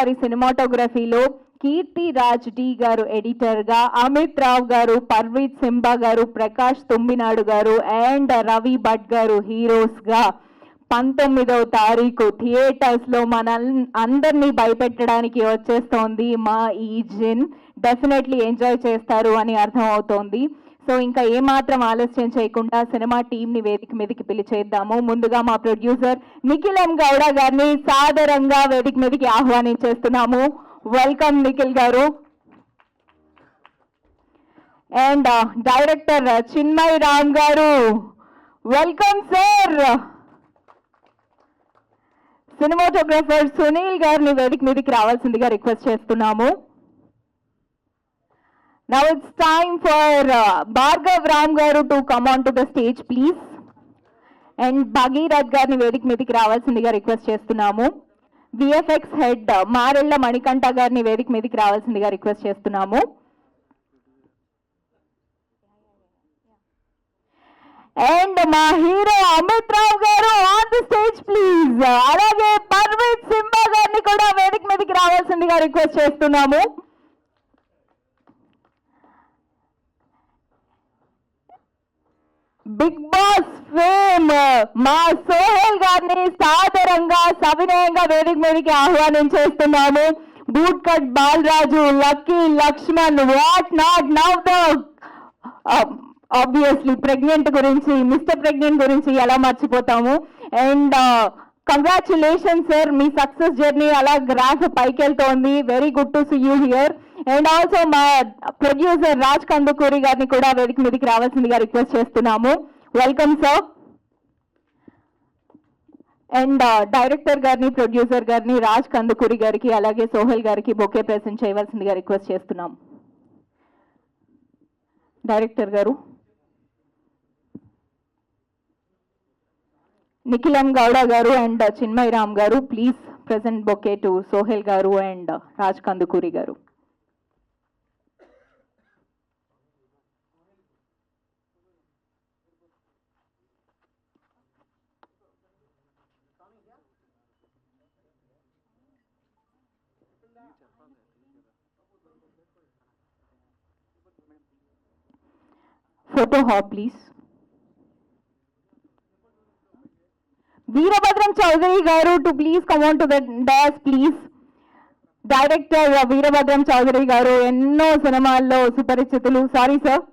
గారి సినిమాటోగ్రఫీలో కీర్తి రాజ్ డి గారు ఎడిటర్గా, అమిత్ రావ్ గారు, పర్వీత్ సింబా గారు, ప్రకాష్ తుంబినాడు గారు అండ్ రవి భట్ గారు హీరోస్గా 19వ తారీఖు థియేటర్స్లో అందరినీ భయపెట్టడానికి వచ్చేస్తోంది మా ఈ జిన్. డెఫినెట్లీ ఎంజాయ్ చేస్తారు అని అర్థమవుతోంది. సో ఇంకా ఏమాత్రం ఆలస్యం చేయకుండా సినిమా టీంని వేదిక మీదకి పిలిచేద్దాము. ముందుగా మా ప్రొడ్యూసర్ నిఖిల్ ఎం గౌడ గారిని సాదరంగా వేదిక మీదకి ఆహ్వానించేస్తున్నాము. వెల్కమ్ నిఖిల్ గారు. అండ్ డైరెక్టర్ చిన్మయ్ రామ్ గారు, వెల్కమ్ సార్. సినిమాటోగ్రఫర్ సునీల్ గారిని వేదిక మీదకి రావాల్సిందిగా రిక్వెస్ట్ చేస్తున్నాము. Now it's time for Bhargav Ram garu to come on to the stage, please. And Bhagirath గారిని వేదిక మీదకి రావాల్సిందిగా రిక్వెస్ట్ చేస్తున్నాము. VFX హెడ్ మారెళ్ళ మణికంఠ గారిని వేదిక మీదకి రావాల్సిందిగా రిక్వెస్ట్ చేస్తున్నాము. అండ్ మా హీరో అమిత్ రావ్ గారు ఆన్ ది స్టేజ్ ప్లీజ్. అలాగే పర్వీత్ సింబా గారిని కూడా వేదిక మీదకి రావాల్సిందిగా రిక్వెస్ట్ చేస్తున్నాము. బిగ్ బాస్ ఫేమ్ మా సోహెల్ గారిని సాదరంగా సవినయంగా వేదిక మీదకి ఆహ్వానించేస్తున్నాము. Boot cut Balaraju, lucky Lakshman, what not now the obviously pregnant గురించి, మిస్టర్ ప్రెగ్నెంట్ గురించి ఎలా మర్చిపోతాము. అండ్ కంగ్రాచులేషన్ సార్, మీ సక్సెస్ జర్నీ అలా గ్రాఫ్ పైకి వెళ్తోంది. Very good to see you here. And also మా ప్రొడ్యూసర్ రాజ్ కందుకూరి గారిని కూడా వేదిక మీదకి రావాల్సిందిగా రిక్వెస్ట్ చేస్తున్నాము. Welcome sir. అండ్ డైరెక్టర్ గారిని, ప్రొడ్యూసర్ గారిని, రాజ్ కందుకూరి గారికి అలాగే సోహెల్ గారికి బొకే ప్రెజెంట్ చేయవలసిందిగా రిక్వెస్ట్ చేస్తున్నాం. డైరెక్టర్ గారు. నిఖిల్ ఎం గౌడ గారు అండ్ చిన్మయ్ రామ్ గారు, please present bouquet to Sohel గారు అండ్ రాజ్ కందుకూరి గారు. Photo hop, please. Veerabhadram Chaudhary garu to please come on to the dais, please. Director Veerabhadram Chaudhary garu enno సినిమాల్లో సుపరిచితులు. Sorry sir.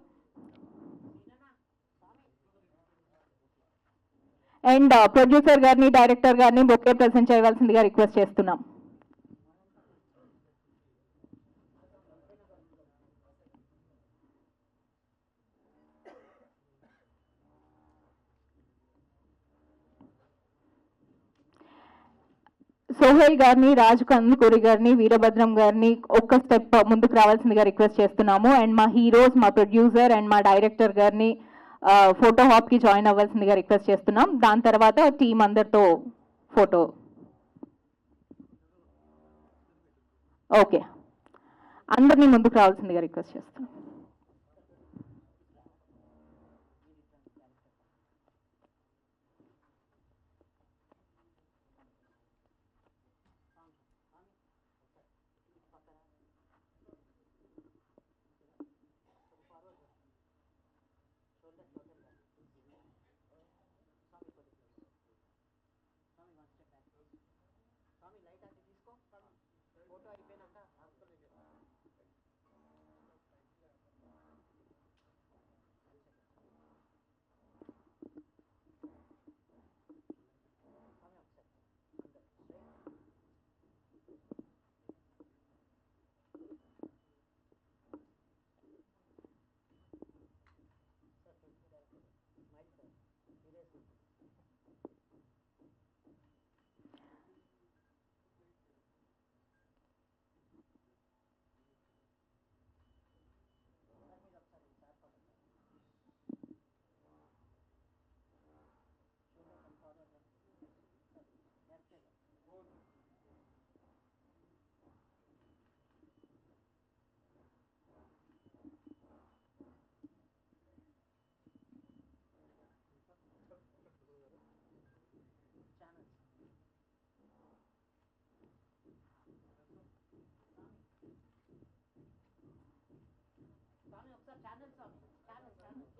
అండ్ ప్రొడ్యూసర్ గారిని, director గారిని bouquet present చేయవలసిందిగా request చేస్తున్నాం. సోహెల్ గారిని, రాజ్ కందుకూరి గారిని, వీరభద్రం గారిని ఒక్క స్టెప్ ముందుకు రావాల్సిందిగా రిక్వెస్ట్ చేస్తున్నాము. అండ్ మా హీరోస్, మా ప్రొడ్యూసర్ అండ్ మా డైరెక్టర్ గారిని ఫోటో హాప్ కి జాయిన్ అవ్వాల్సిందిగా రిక్వెస్ట్ చేస్తున్నాం. దాని తర్వాత టీం అందరితో ఫోటో. ఓకే, అందరినీ ముందుకు రావాల్సిందిగా రిక్వెస్ట్ చేస్తున్నాం.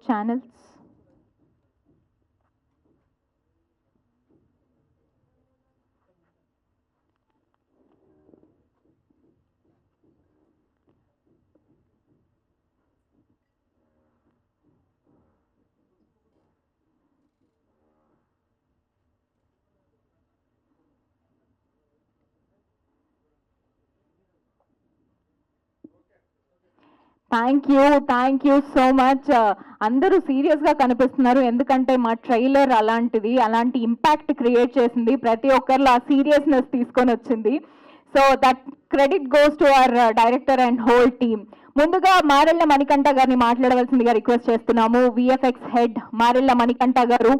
channels. Thank you so much. అందరూ సీరియస్గా కనిపిస్తున్నారు, ఎందుకంటే మా ట్రైలర్ అలాంటిది, అలాంటి ఇంపాక్ట్ క్రియేట్ చేసింది, ప్రతి ఒక్కరిలో ఆ సీరియస్నెస్ తీసుకొని వచ్చింది. So that credit goes to our director and whole team. ముందుగా మారెళ్ళ మణికంఠ గారిని మాట్లాడవలసిందిగా రిక్వెస్ట్ చేస్తున్నాము. విఎఫ్ఎక్స్ హెడ్ మారెళ్ళ మణికంఠ గారు.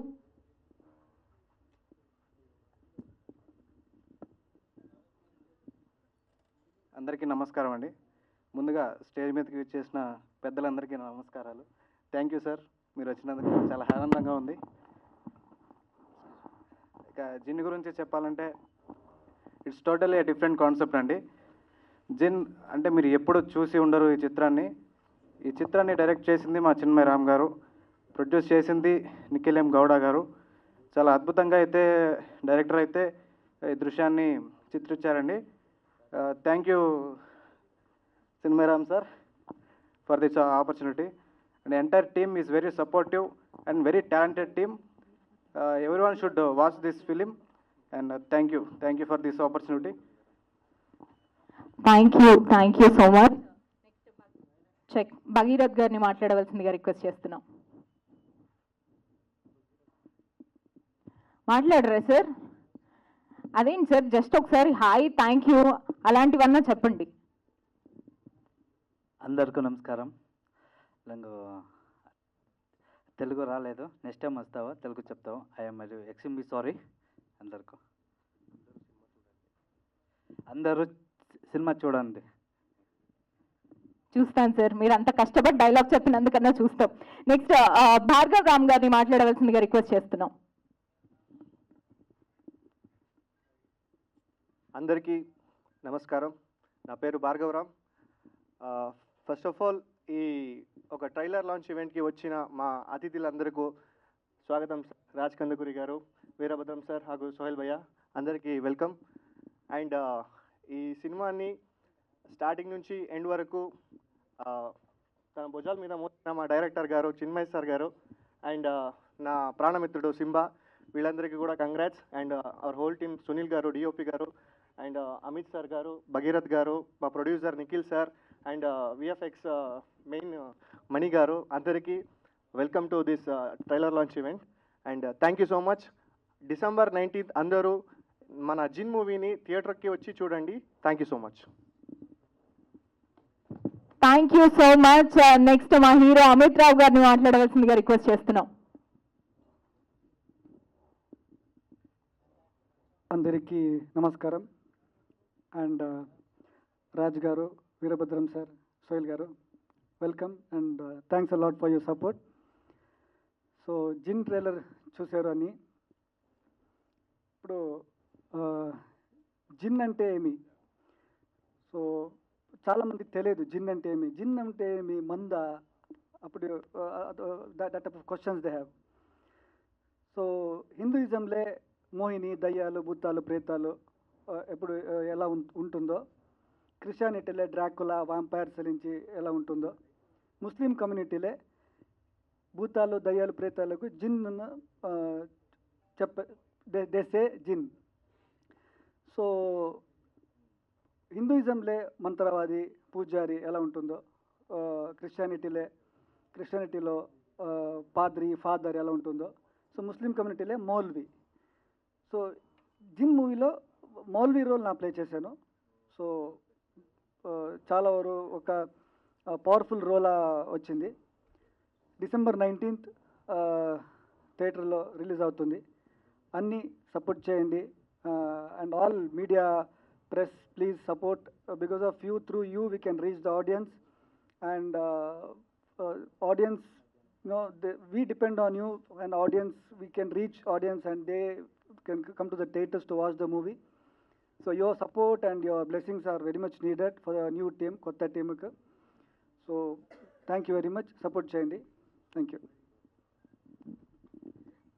అందరికీ నమస్కారం అండి. ముందుగా స్టేజ్ మీదకి వచ్చేసిన పెద్దలందరికీ నమస్కారాలు. థ్యాంక్ యూ సార్, మీరు వచ్చినందుకు చాలా ఆనందంగా ఉంది. ఇక జిన్ గురించి చెప్పాలంటే ఇట్స్ టోటల్లీ డిఫరెంట్ కాన్సెప్ట్ అండి. జిన్ అంటే మీరు ఎప్పుడు చూసి ఉండరు ఈ చిత్రాన్ని. ఈ చిత్రాన్ని డైరెక్ట్ చేసింది మా చిన్మయ రామ్ గారు, ప్రొడ్యూస్ చేసింది నిఖిల్ ఎం గౌడ గారు. చాలా అద్భుతంగా అయితే డైరెక్టర్ అయితే ఈ దృశ్యాన్ని చిత్రించారండి. Thank you Chinmay Ram sir for this opportunity, and the entire team is very supportive and very talented team. Everyone should watch this film, and thank you for this opportunity. Thank you so much. చెక్ భగీరథ్ గారిని మాట్లాడవలసిందిగా request చేస్తున్నాం. మాట్లాడరా sir? అదేంటి sir, just ఒకసారి hi thank you అలాంటివన్నా చెప్పండి. అందరికీ నమస్కారం. తెలుగు రాలేదు, నెక్స్ట్ టైం వస్తావా తెలుగు చెప్తావు. I'm extremely sorry. అందరూ సినిమా చూడండి. చూస్తాను సార్, మీరు అంత కష్టపడి డైలాగ్ చెప్పినందుకన్నా చూస్తాం. నెక్స్ట్ భార్గవ్ రామ్ గారిని మాట్లాడవలసిందిగా రిక్వెస్ట్ చేస్తున్నాం. అందరికీ నమస్కారం. నా పేరు Bhargav Ram. First of all ఈ ఒక ట్రైలర్ లాంచ్ ఈవెంట్కి వచ్చిన మా అతిథులందరికీ స్వాగతం. రాజ్ కందుకూరి గారు, వీరభద్రం సార్ ಹಾಗೂ సోహెల్ భయ్య, అందరికీ వెల్కమ్. అండ్ ఈ సినిమాని స్టార్టింగ్ నుంచి ఎండ్ వరకు తన భుజాల మీద మోసిన మా డైరెక్టర్ గారు చిన్మయ్ సార్ గారు అండ్ నా ప్రాణమిత్రుడు సింబా, వీళ్ళందరికీ కూడా congrats. And our whole team, Sunil గారు డిఓపి గారు అండ్ అమిత్ సార్ గారు, భగీరథ్ గారు, మా producer Nikhil sir and VFX main Mani గారు, అందరికీ welcome to this trailer launch event. And thank you so much. December 19th అందరూ మన జిన్ మూవీని థియేటర్కి వచ్చి చూడండి. Thank you so much. Thank you so much. Next మా హీరో అమిత్ రావు గారిని మాట్లాడవలసిందిగా రిక్వెస్ట్ చేస్తున్నాం. అందరికీ నమస్కారం. అండ్ రాజ్ గారు, వీరభద్రం సార్, సోహెల్ గారు, welcome and thanks a lot for your support. So Jinn trailer చూశారు అని. ఇప్పుడు జిన్ అంటే ఏమి, సో చాలామందికి తెలియదు జిన్ అంటే ఏమి. జిన్ అంటే ఏమి, మంద, అప్పుడు that type of questions they have. So హిందూయిజంలో మోహిని, దయ్యాలు, భూతాలు, ప్రేతాలు ఎప్పుడు ఎలా ఉంటుందో, క్రిస్టియానిటీలే డ్రాకులా, వాంపైర్స్ నుంచి ఎలా ఉంటుందో, ముస్లిం కమ్యూనిటీలే భూతాలు, దయ్యాలు, ప్రేతాలకు జిన్ దేసే జిన్. సో హిందూయిజంలే మంత్రవాది, పూజారి ఎలా ఉంటుందో, క్రిస్టియానిటీలో పాద్రి, ఫాదర్ ఎలా ఉంటుందో, సో ముస్లిం కమ్యూనిటీలే మౌల్వి. సో జిన్ మూవీలో మౌల్వి రోల్ నా ప్లే చేశాను. సో చాలా ఒక పవర్ఫుల్ రోల్ వచ్చింది. December 19th థియేటర్లో రిలీజ్ అవుతుంది. అన్నీ సపోర్ట్ చేయండి. And all media, press, please support. Because of you, through you we can reach the audience. And audience, we depend on you, and audience, we can reach audience and they can come to the theaters to watch the movie. So your support and your blessings are very much needed for the new team, kotta team. So thank you very much, support చేయండి. Thank you.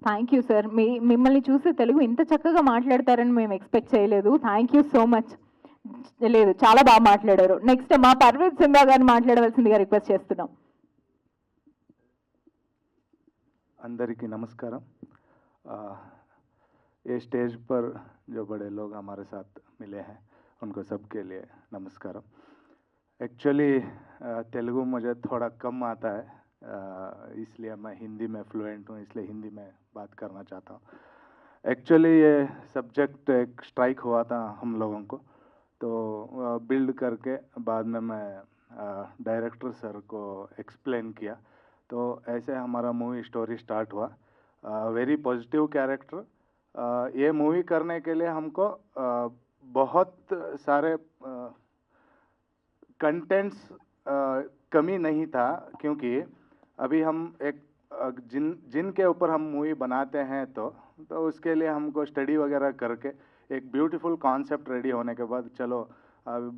Thank you sir. మిమ్మల్ని చూసి తెలుగు ఇంత చక్కగా మాట్లాడతారని మేము expect చేయలేదు. Thank you so much. లేదు, చాలా బాగా మాట్లాడారు. నెక్స్ట్ మా పర్వీత్ సింబా గారిని మాట్లాడవలసిందిగా రిక్వెస్ట్ చేస్తున్నాం. अंदरिकी नमस्कारम. ये स्टेज पर जो बड़े लोग हमारे साथ मिले हैं उनको सबके लिए नमस्कारम. एक्चुअली तेलुगु मुझे थोड़ा कम आता है, इसलिए मैं हिंदी में फ्लुएंट हूँ, इसलिए हिंदी में बात करना चाहता हूँ. एक्चुअली ये सब्जेक्ट एक स्ट्राइक हुआ था हम लोगों को, तो बिल्ड करके बाद में मैं डायरेक्टर सर को एक्सप्लेन किया, तो ऐसे हमारा मूवी स्टोरी स्टार्ट हुआ. Very positive character. ये मूवी करने के लिए हमको बहुत सारे कंटेंट्स कमी नहीं था, क्योंकि अभी हम एक जिन के ऊपर हम मूवी बनाते हैं तो उसके लिए हमको स्टडी वगैरह करके एक ब्यूटीफुल कॉन्सेप्ट रेडी होने के बाद, चलो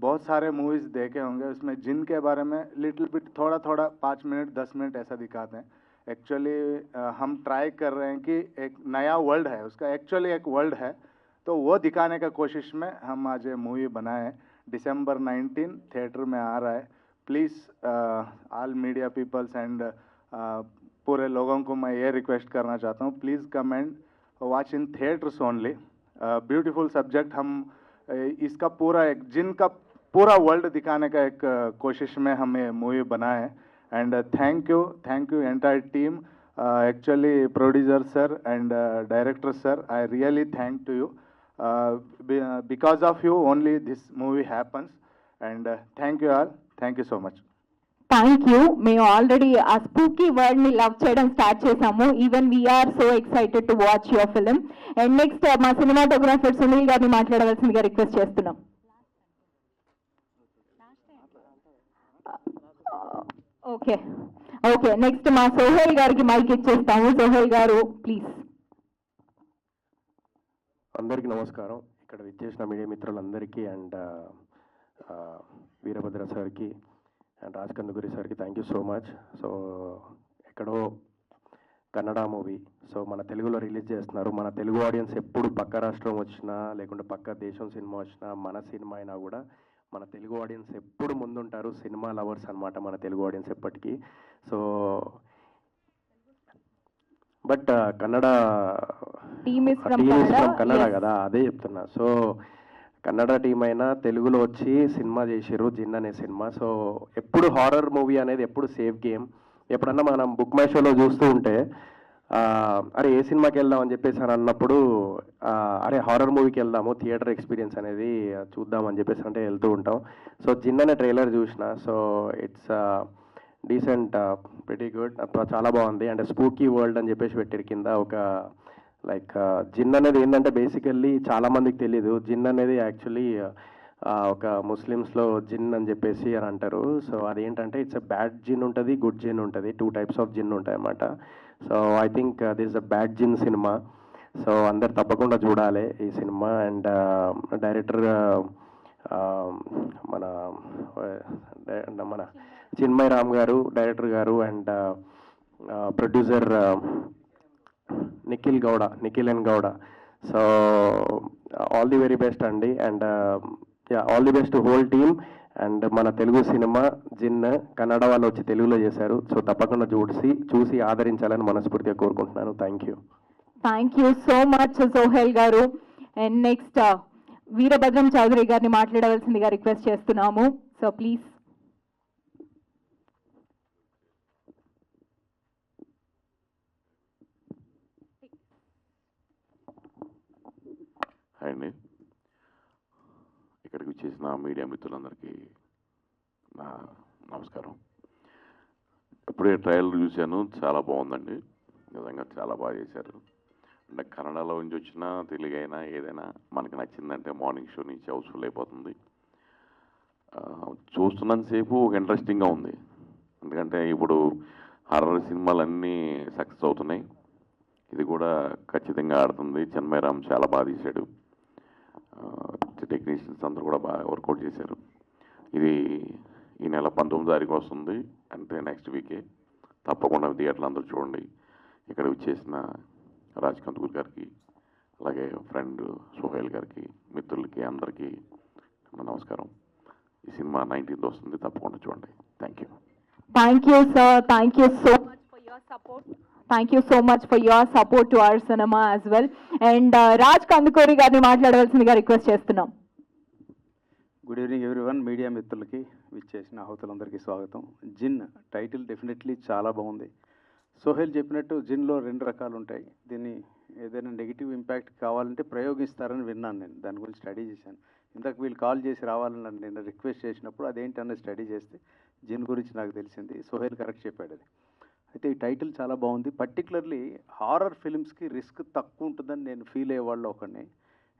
बहुत सारे मूवीज़ देखे होंगे, उसमें जिन के बारे में लिटिल बिट थोड़ा 5 मिनट 10 मिनट ऐसा दिखाते हैं. एक्चुअली हम ट्राई कर रहे हैं कि एक नया वर्ल्ड है, उसका एक्चुअली एक वर्ल्ड है, तो वो दिखाने का कोशिश में हम आज ये मूवी बनाए. December 19 थिएटर में आ रहा है. Please all media peoples and पूरे लोगों को मैं ये रिक्वेस्ट करना चाहता हूँ, please come and watch in theatres only. Beautiful subject. हम इसका पूरा एक जिन का पूरा वर्ल्ड दिखाने का एक कोशिश में हमें मूवी बनाए. And thank you entire team, actually producer sir and director sir, I really thank to you. Because of you only this movie happens. And thank you all. Thank you so much. Thank you. మేము already ఆ spooky world ని love చేయడం start చేసాము. Even we are so excited to watch your film. And next మా cinematographer Sunil గారిని మాట్లాడవలసిందిగా request చేస్తున్నాం. Okay next మా సోహెల్ గారికి మైక్ ఇచ్చేస్తాము. సోహెల్ గారు ప్లీజ్. అందరికీ నమస్కారం. ఇక్కడ విచ్చేసిన మీడియా మిత్రులందరికీ అండ్ వీరభద్ర సార్కి అండ్ రాజ్ కందుకూరి సార్కి thank you so much. So ఎక్కడో కన్నడ మూవీ సో మన తెలుగులో రిలీజ్ చేస్తున్నారు. మన తెలుగు ఆడియన్స్ ఎప్పుడు పక్క రాష్ట్రం వచ్చినా లేకుంటే పక్క దేశం సినిమా వచ్చినా మన సినిమా అయినా కూడా మన తెలుగు ఆడియన్స్ ఎప్పుడు ముందుంటారు. సినిమా లవర్స్ అనమాట మన తెలుగు ఆడియన్స్ ఎప్పటికీ. So but Kannada team is Kannada కదా, అదే చెప్తున్నా. సో కన్నడ టీం అయినా తెలుగులో వచ్చి సినిమా చేసిర్రు, జిన్ అనే సినిమా. సో ఎప్పుడు హారర్ మూవీ అనేది ఎప్పుడు సేఫ్ గేమ్. ఎప్పుడన్నా మనం బుక్ మై షోలో చూస్తూ ఉంటే అరే ఏ సినిమాకి వెళ్దాం అని చెప్పేసి అని అన్నప్పుడు అరే హారర్ మూవీకి వెళ్దాము, థియేటర్ ఎక్స్పీరియన్స్ అనేది చూద్దాం అని చెప్పేసి అంటే వెళ్తూ ఉంటాం. సో జిన్ అనే ట్రైలర్ చూసిన. So it's decent, pretty good, చాలా బాగుంది. అండ్ స్పూకీ వరల్డ్ అని చెప్పేసి పెట్టారు కింద. ఒక లైక్ జిన్ అనేది ఏంటంటే బేసికల్లీ చాలామందికి తెలీదు. జిన్ అనేది యాక్చువల్లీ ఒక ముస్లిమ్స్లో జిన్ అని చెప్పేసి అని అంటారు. సో అదేంటంటే ఇట్స్ అ బ్యాడ్ జిన్ ఉంటుంది, గుడ్ జిన్ ఉంటుంది. 2 types ఆఫ్ జిన్ ఉంటాయి అన్నమాట. So I think this a bad Jinn cinema. So అందరు తప్పకుండా చూడాలి ఈ సినిమా. అండ్ డైరెక్టర్ మన చిన్మయ్ రామ్ గారు డైరెక్టర్ గారు, and producer Nikhil and Gowda. So all the very best అండి. And all the best whole team. And మన తెలుగు సినిమా జిన్ కన్నడ వాళ్ళు వచ్చి తెలుగులో చేశారు. సో తప్పకుండా చూసి ఆదరించాలని మనస్ఫూర్తిగా కోరుకుంటున్నాను. Thank you so much Sohel గారు. అండ్ నెక్స్ట్ వీరభద్రం చౌదరి గారిని మాట్లాడవలసిందిగా రిక్వెస్ట్ చేస్తున్నాము. So please. హాయ్ అండి. ఇక్కడికి వచ్చేసిన మీడియా మిత్రులందరికీ నా నమస్కారం. ఇప్పుడే ట్రయల్ చూశాను, చాలా బాగుందండి. నిజంగా చాలా బాగా చేశారు. అంటే కన్నడలో నుంచి వచ్చినా తెలుగు అయినా ఏదైనా మనకి నచ్చిందంటే మార్నింగ్ షో నుంచి హౌస్ఫుల్ అయిపోతుంది. చూస్తున్నంతసేపు ఇంట్రెస్టింగ్గా ఉంది. ఎందుకంటే ఇప్పుడు హర్రర్ సినిమాలన్నీ సక్సెస్ అవుతున్నాయి, ఇది కూడా ఖచ్చితంగా ఆడుతుంది. చిన్మయ్ రామ్ చాలా బాగా తీశాడు, టెక్నీషియన్స్ అందరూ కూడా బాగా వర్కౌట్ చేశారు. ఇది ఈ నెల 19వ తారీఖు వస్తుంది, అంటే నెక్స్ట్ వీకే. తప్పకుండా థియేటర్లు అందరూ చూడండి. ఇక్కడ వచ్చేసిన రాజ్ కందుకూరి గారికి, అలాగే ఫ్రెండ్ సోహెల్ గారికి, మిత్రులకి అందరికీ నా నమస్కారం. ఈ సినిమా 19th వస్తుంది, తప్పకుండా చూడండి. Thank you. Thank you, sir. Thank you so much for your support. Thank you so much for your support to our cinema as well. And Raj Kandukuri గారిని మాట్లాడవలసిందిగా రిక్వెస్ట్ చేస్తున్నాం. Good evening everyone. మీడియా మిత్రులకి విచ్చేసిన ఆహుతులందరికీ స్వాగతం. జిన్ title definitely చాలా బాగుంది. సోహెల్ చెప్పినట్టు జిన్లో 2 రకాలు ఉంటాయి. దీన్ని ఏదైనా నెగిటివ్ ఇంపాక్ట్ కావాలంటే ప్రయోగిస్తారని విన్నాను. నేను దాని గురించి స్టడీ చేశాను. ఇందాక వీళ్ళు కాల్ చేసి రావాలని నన్ను నేను రిక్వెస్ట్ చేసినప్పుడు అదేంటన్నది స్టడీ చేస్తే జిన్ గురించి నాకు తెలిసింది. సోహెల్ కరెక్ట్ చెప్పాడు అది. అయితే ఈ టైటిల్ చాలా బాగుంది. పర్టికులర్లీ హారర్ ఫిల్మ్స్కి రిస్క్ తక్కువ ఉంటుందని నేను ఫీల్ అయ్యే వాళ్ళు ఒకరిని.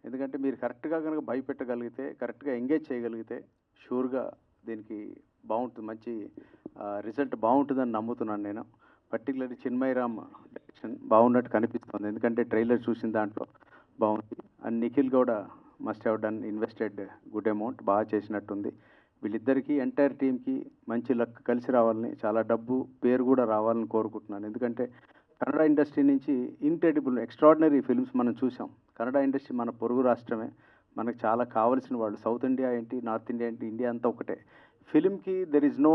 ఎందుకంటే మీరు కరెక్ట్గా కనుక భయపెట్టగలిగితే, కరెక్ట్గా ఎంగేజ్ చేయగలిగితే షూర్గా దీనికి బాగుంటుంది, మంచి రిజల్ట్ బాగుంటుందని నమ్ముతున్నాను నేను. పర్టికులర్లీ చిన్మయ్ రామ్ డైరెక్షన్ బాగున్నట్టు కనిపిస్తుంది. ఎందుకంటే ట్రైలర్ చూసిన దాంట్లో బాగుంది. అండ్ నిఖిల్ కూడా must have done invested good amount, బాగా చేసినట్టుంది. వీళ్ళిద్దరికీ ఎంటైర్ టీమ్కి మంచి లక్ కలిసి రావాలని, చాలా డబ్బు పేరు కూడా రావాలని కోరుకుంటున్నాను. ఎందుకంటే కన్నడ ఇండస్ట్రీ నుంచి ఇన్క్రెడిబుల్ ఎక్స్ట్రాడినరీ ఫిల్మ్స్ మనం చూసాం. కన్నడ ఇండస్ట్రీ మన పొరుగు రాష్ట్రమే, మనకు చాలా కావాల్సిన వాళ్ళు. సౌత్ ఇండియా ఏంటి, నార్త్ ఇండియా ఏంటి, ఇండియా అంతా ఒకటే. ఫిలింకి దెర్ ఇస్ నో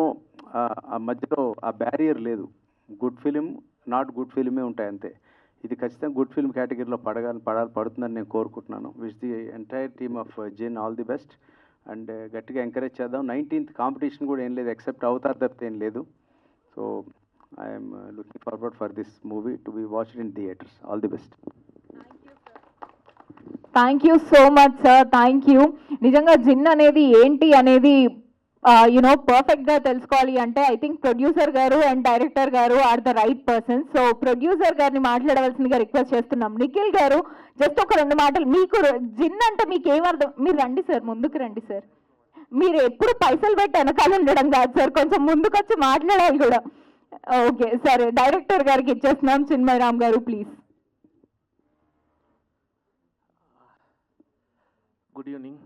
ఆ మధ్యలో ఆ బ్యారియర్ లేదు. గుడ్ ఫిలిం, నాట్ గుడ్ ఫిలిమే ఉంటాయి అంతే. ఇది ఖచ్చితంగా గుడ్ ఫిల్మ్ కేటగిరీలో పడుతుందని నేను కోరుకుంటున్నాను. Wish the entire team of Jinn all the best. And గట్టిగా ఎంకరేజ్ చేద్దాం. 19th కాంపిటీషన్ కూడా ఏం లేదు, ఎక్సెప్ట్ అవతార్ తప్పితే ఏం లేదు. So I'm looking forward for this movie to be watched in theatres. All the best. Thank you so much sir. Thank you. నిజంగా జిన్ అనేది ఏంటి అనేది పర్ఫెక్ట్గా తెలుసుకోవాలి అంటే ఐ థింక్ ప్రొడ్యూసర్ గారు అండ్ డైరెక్టర్ గారు are the right person. So producer గారిని మాట్లాడవలసిందిగా రిక్వెస్ట్ చేస్తున్నాం. నిఖిల్ గారు జస్ట్ ఒక 2 మాటలు. మీకు జిన్ అంటే మీకు ఏమర్థం? మీరు రండి సార్, ముందుకు రండి సార్. మీరు ఎప్పుడు పైసలు పెట్టి వెనకాల ఉండడం కాదు సార్, కొంచెం ముందుకు వచ్చి మాట్లాడాలి కూడా. ఓకే సరే, డైరెక్టర్ గారికి ఇచ్చేస్తున్నాం. చిన్మయ్ రామ్ గారు please. Good evening.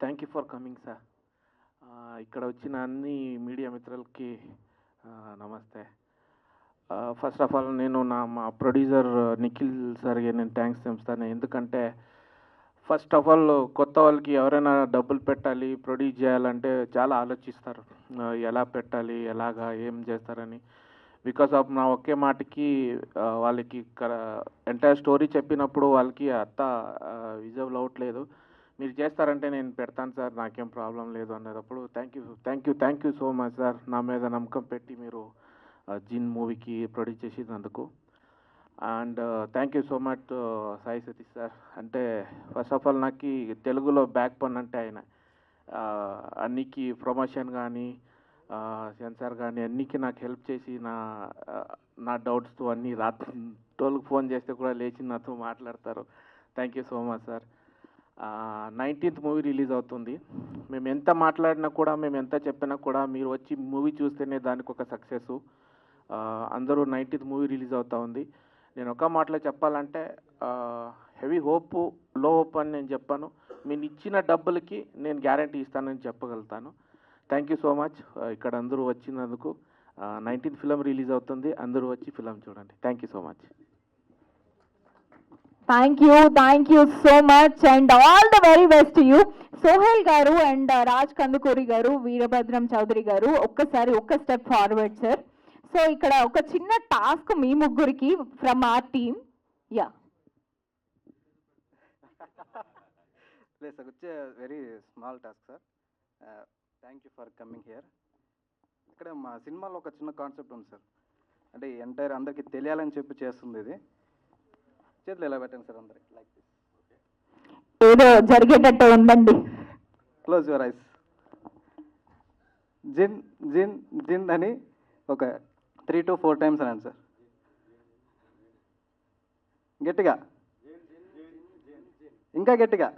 Thank you for coming sir. ఇక్కడ వచ్చిన అన్ని మీడియా మిత్రులకి నమస్తే. ఫస్ట్ ఆఫ్ ఆల్ నేను మా ప్రొడ్యూసర్ నిఖిల్ సార్కి నేను థ్యాంక్స్ చెప్తాను. ఎందుకంటే ఫస్ట్ ఆఫ్ ఆల్ కొత్త వాళ్ళకి ఎవరైనా డబ్బులు పెట్టాలి, ప్రొడ్యూస్ చేయాలంటే చాలా ఆలోచిస్తారు, ఎలా పెట్టాలి, ఎలాగా, ఏం చేస్తారని. బికాస్ ఆఫ్ నా ఒకే మాటకి వాళ్ళకి ఎంటైర్ స్టోరీ చెప్పినప్పుడు వాళ్ళకి విజువల్ అవ్వట్లేదు. మీరు చేస్తారంటే నేను పెడతాను సార్, నాకేం ప్రాబ్లం లేదు అనేటప్పుడు thank you so much sir. నా మీద నమ్మకం పెట్టి మీరు జిన్ మూవీకి ప్రొడ్యూస్ చేసినందుకు. And thank you so much Sai Satish sir. అంటే ఫస్ట్ ఆఫ్ ఆల్ నాకు తెలుగులో బ్యాక్ బోన్ అంటే ఆయన. అన్నికి ప్రమోషన్ కానీ సెన్సార్ కానీ అన్నికి నాకు హెల్ప్ చేసి నా డౌట్స్తో అన్నీ రాత్రి టోల్కి ఫోన్ చేస్తే కూడా లేచి నాతో మాట్లాడతారు. Thank you so much sir. 19th movie release అవుతుంది. మేము ఎంత మాట్లాడినా కూడా, మేము ఎంత చెప్పినా కూడా మీరు వచ్చి మూవీ చూస్తేనే దానికి ఒక సక్సెస్. అందరూ 19th మూవీ రిలీజ్ అవుతా ఉంది. నేను ఒక మాటలో చెప్పాలంటే హెవీ హోప్, లో హోప్ అని నేను చెప్పాను. మీరు ఇచ్చిన డబ్బులకి నేను గ్యారంటీ ఇస్తానని చెప్పగలుగుతాను. Thank you so much. ఇక్కడ అందరూ వచ్చినందుకు. 19th ఫిలిం రిలీజ్ అవుతుంది, అందరూ వచ్చి ఫిలిం చూడండి. Thank you so much. Thank you so much and all the very best to you. Sohel గారు అండ్ రాజ్ కందుకూరి గారు, వీరభద్రం చౌదరి గారు, ఒక్క స్టెప్ ఫార్వర్డ్ సార్. సో ఇక్కడ ఒక చిన్న టాస్క్ మీ ముగ్గురికి ఫ్రమ్ ఆర్ టీమ్. యా లేదు సార్, వచ్చే very small task sir. Thank you for coming here. ఇక్కడ మా సినిమాలో ఒక చిన్న కాన్సెప్ట్ ఉంది సార్. అంటే ఎంటైర్ అందరికీ తెలియాలని చెప్పి చేస్తుంది ఇది. చేతులు ఎలా పెట్టండి సార్ అందరికి, లైక్ దిస్. ఏదో జరిగేటట్టు ఉందండి. Close your eyes. Jinn Jinn Jinn అని ఒక 3 to 4 times అనండి సార్, గట్టిగా, ఇంకా గట్టిగా.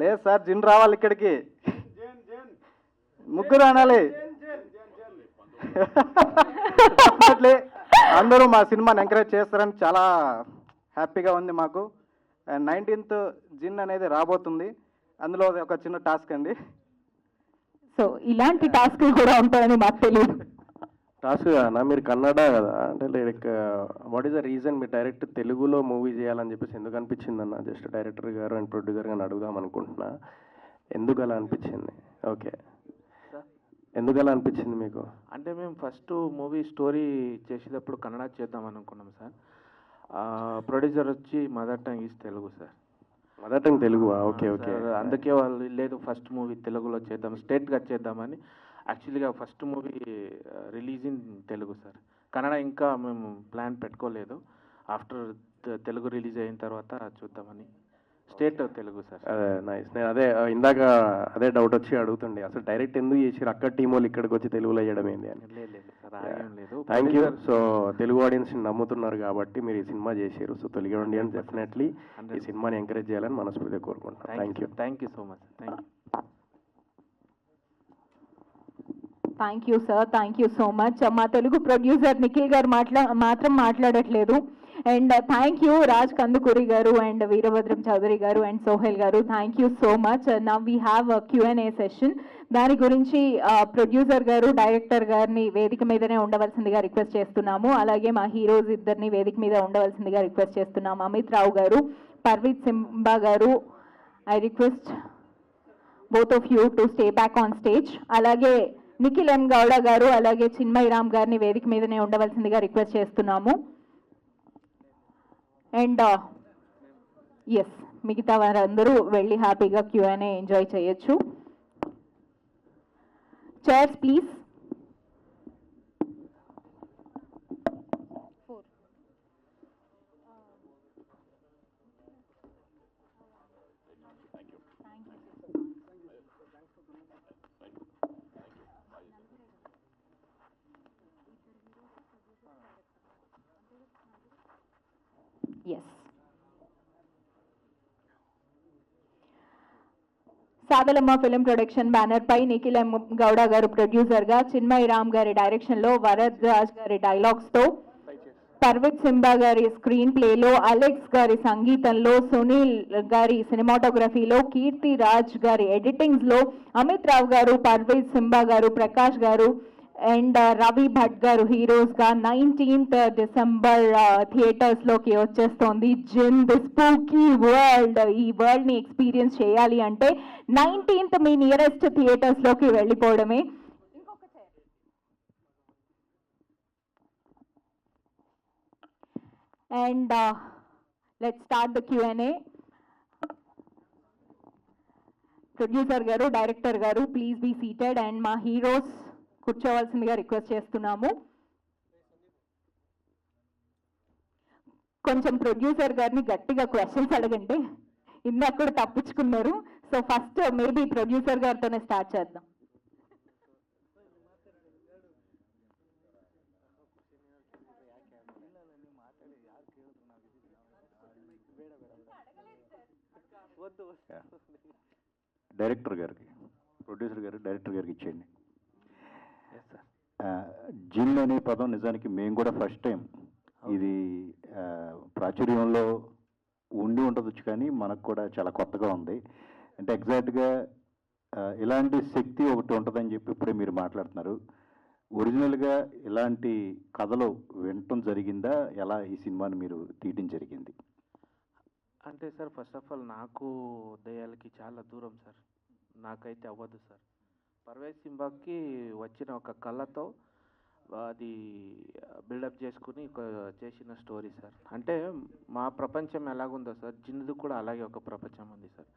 లేదు సార్, జిన్ రావాలి ఇక్కడికి, ముగ్గురు అనాలి. అందరూ మా సినిమాని ఎంకరేజ్ చేస్తారని చాలా హ్యాపీగా ఉంది మాకు. అండ్ 19th జిన్ అనేది రాబోతుంది. అందులో ఒక చిన్న టాస్క్ అండి. సో ఇలాంటి టాస్క్లు కూడా ఉంటాయని మాకు తెలియదు. టాస్క్ అన్న మీరు కన్నడ కదా అంటే like what is the reason మీరు డైరెక్ట్ తెలుగులో మూవీ చేయాలని చెప్పేసి ఎందుకు అనిపించింది అన్న? జస్ట్ డైరెక్టర్ గారు అండ్ ప్రొడ్యూసర్ గారిని అడుగుదాం అనుకుంటున్నా, ఎందుకు అలా అనిపించింది? ఓకే, ఎందుకు అలా అనిపించింది మీకు? అంటే మేము ఫస్ట్ మూవీ స్టోరీ చేసేటప్పుడు కన్నడ చేద్దాం అనుకున్నాం సార్. ప్రొడ్యూసర్ వచ్చి mother tongue is Telugu sir. Mother tongue Telugu? Okay okay. అందుకే వాళ్ళు లేదు ఫస్ట్ మూవీ తెలుగులో చేద్దాం, స్టేట్గా చేద్దామని. యాక్చువల్గా first movie release in Telugu sir. Kannada ఇంకా మేము ప్లాన్ పెట్టుకోలేదు. ఆఫ్టర్ తెలుగు రిలీజ్ అయిన తర్వాత చూద్దామని. State Telugu sir. అదే నైస్. నేను అదే ఇందాక అదే డౌట్ వచ్చి అడుగుతుండే, అసలు డైరెక్ట్ ఎందుకు చేసారు అక్కడ టీం వాళ్ళు ఇక్కడికి వచ్చి తెలుగులో వేయడం ఏంది అని. లేదు సార్, ఆగేం లేదు. Thank you. సో తెలుగు ఆడియన్స్ని నమ్ముతున్నారు కాబట్టి మీరు ఈ సినిమా చేసారు. సో తెలుగు ఆడియన్స్ డెఫినెట్లీ ఈ సినిమాని ఎంకరేజ్ చేయాలని మనస్ఫూర్తిగా కోరుకుంటున్నాను. Thank you. Thank you so much. Thank you. Thank you sir, thank you so much. మా తెలుగు ప్రొడ్యూసర్ నిఖిల్ గారు మాత్రం మాట్లాడట్లేదు. And thank you Raj Kandukuri గారు అండ్ వీరభద్రం చౌదరి గారు అండ్ సోహెల్ గారు, thank you so much. Now we have Q&A session. దాని గురించి ప్రొడ్యూసర్ గారు డైరెక్టర్ గారిని వేదిక మీదనే ఉండవలసిందిగా రిక్వెస్ట్ చేస్తున్నాము. అలాగే మా హీరోస్ ఇద్దరిని వేదిక మీద ఉండవలసిందిగా రిక్వెస్ట్ చేస్తున్నాము. అమిత్ రావు గారు, పర్వీత్ సింబా గారు, I request both of you to stay back on stage. అలాగే నిఖిల్ ఎం గౌడ గారు అలాగే చిన్మయి రామ్ గారిని వేదిక మీదనే ఉండవలసిందిగా రిక్వెస్ట్ చేస్తున్నాము. అండ్ ఎస్, మిగతా వారందరూ వెళ్ళి హ్యాపీగా Q&A ఎంజాయ్ చేయొచ్చు. Chairs please. Yes, Sadalamma film production banner పై నిఖిల్ ఎం గౌడ గారు ప్రొడ్యూసర్ గా, చిన్మయి రామ్ గారి డైరెక్షన్ లో, వరద్ రాజ్ గారి డైలాగ్స్ తో, పర్వీత్ సింబా గారి స్క్రీన్ ప్లేలో, అలెక్స్ గారి సంగీతంలో, సునీల్ గారి సినిమాటోగ్రఫీలో, కీర్తి రాజ్ గారి ఎడిటింగ్స్ లో, అమిత్ రావు గారు, పర్వీత్ సింబా గారు, ప్రకాష్ గారు అండ్ రవి భట్ గారు హీరోస్ గా 19th డిసెంబర్ థియేటర్స్ లోకి వచ్చేస్తోంది జిన్ ది స్పూకీ వరల్డ్. ఈ వరల్డ్ ని ఎక్స్పీరియన్స్ చేయాలి అంటే 19th మీ నియరెస్ట్ థియేటర్స్ లోకి వెళ్ళిపోవడమే. And let's start the Q&A. Producer గారు, డైరెక్టర్ గారు, ప్లీజ్ బీ సీటెడ్ అండ్ మా హీరోస్ కూర్చోవలసిందిగా రిక్వెస్ట్ చేస్తున్నాము. కొంచెం ప్రొడ్యూసర్ గారిని గట్టిగా క్వశ్చన్స్ అడగండి, ఇందాక కూడా తప్పించుకున్నారు. సో ఫస్ట్ మేబీ ప్రొడ్యూసర్ గారితోనే స్టార్ట్ చేద్దాం. డైరెక్టర్ గారికి, ప్రొడ్యూసర్ గారు డైరెక్టర్ గారికి ఇచ్చేయండి. జిన్ అనే పదం నిజానికి మేము కూడా ఫస్ట్ టైం ఇది ప్రాచుర్యంలో ఉండి ఉండవచ్చు, కానీ మనకు కూడా చాలా కొత్తగా ఉంది. అంటే ఎగ్జాక్ట్గా ఇలాంటి శక్తి ఒకటి ఉంటుందని చెప్పి ఇప్పుడే మీరు మాట్లాడుతున్నారు. ఒరిజినల్గా ఇలాంటి కథలు వినటం జరిగిందా? ఎలా ఈ సినిమాని మీరు తీయటం జరిగింది? అంటే సార్ ఫస్ట్ ఆఫ్ ఆల్ నాకు దయ్యాలకి చాలా దూరం సార్, నాకైతే అవ్వదు సార్. పర్వేజ్ సింబాకి వచ్చిన ఒక కళ్ళతో అది బిల్డప్ చేసుకుని చేసిన స్టోరీ సార్. అంటే మా ప్రపంచం ఎలాగుందో సార్, జిన్నుది కూడా అలాగే ఒక ప్రపంచం ఉంది సార్.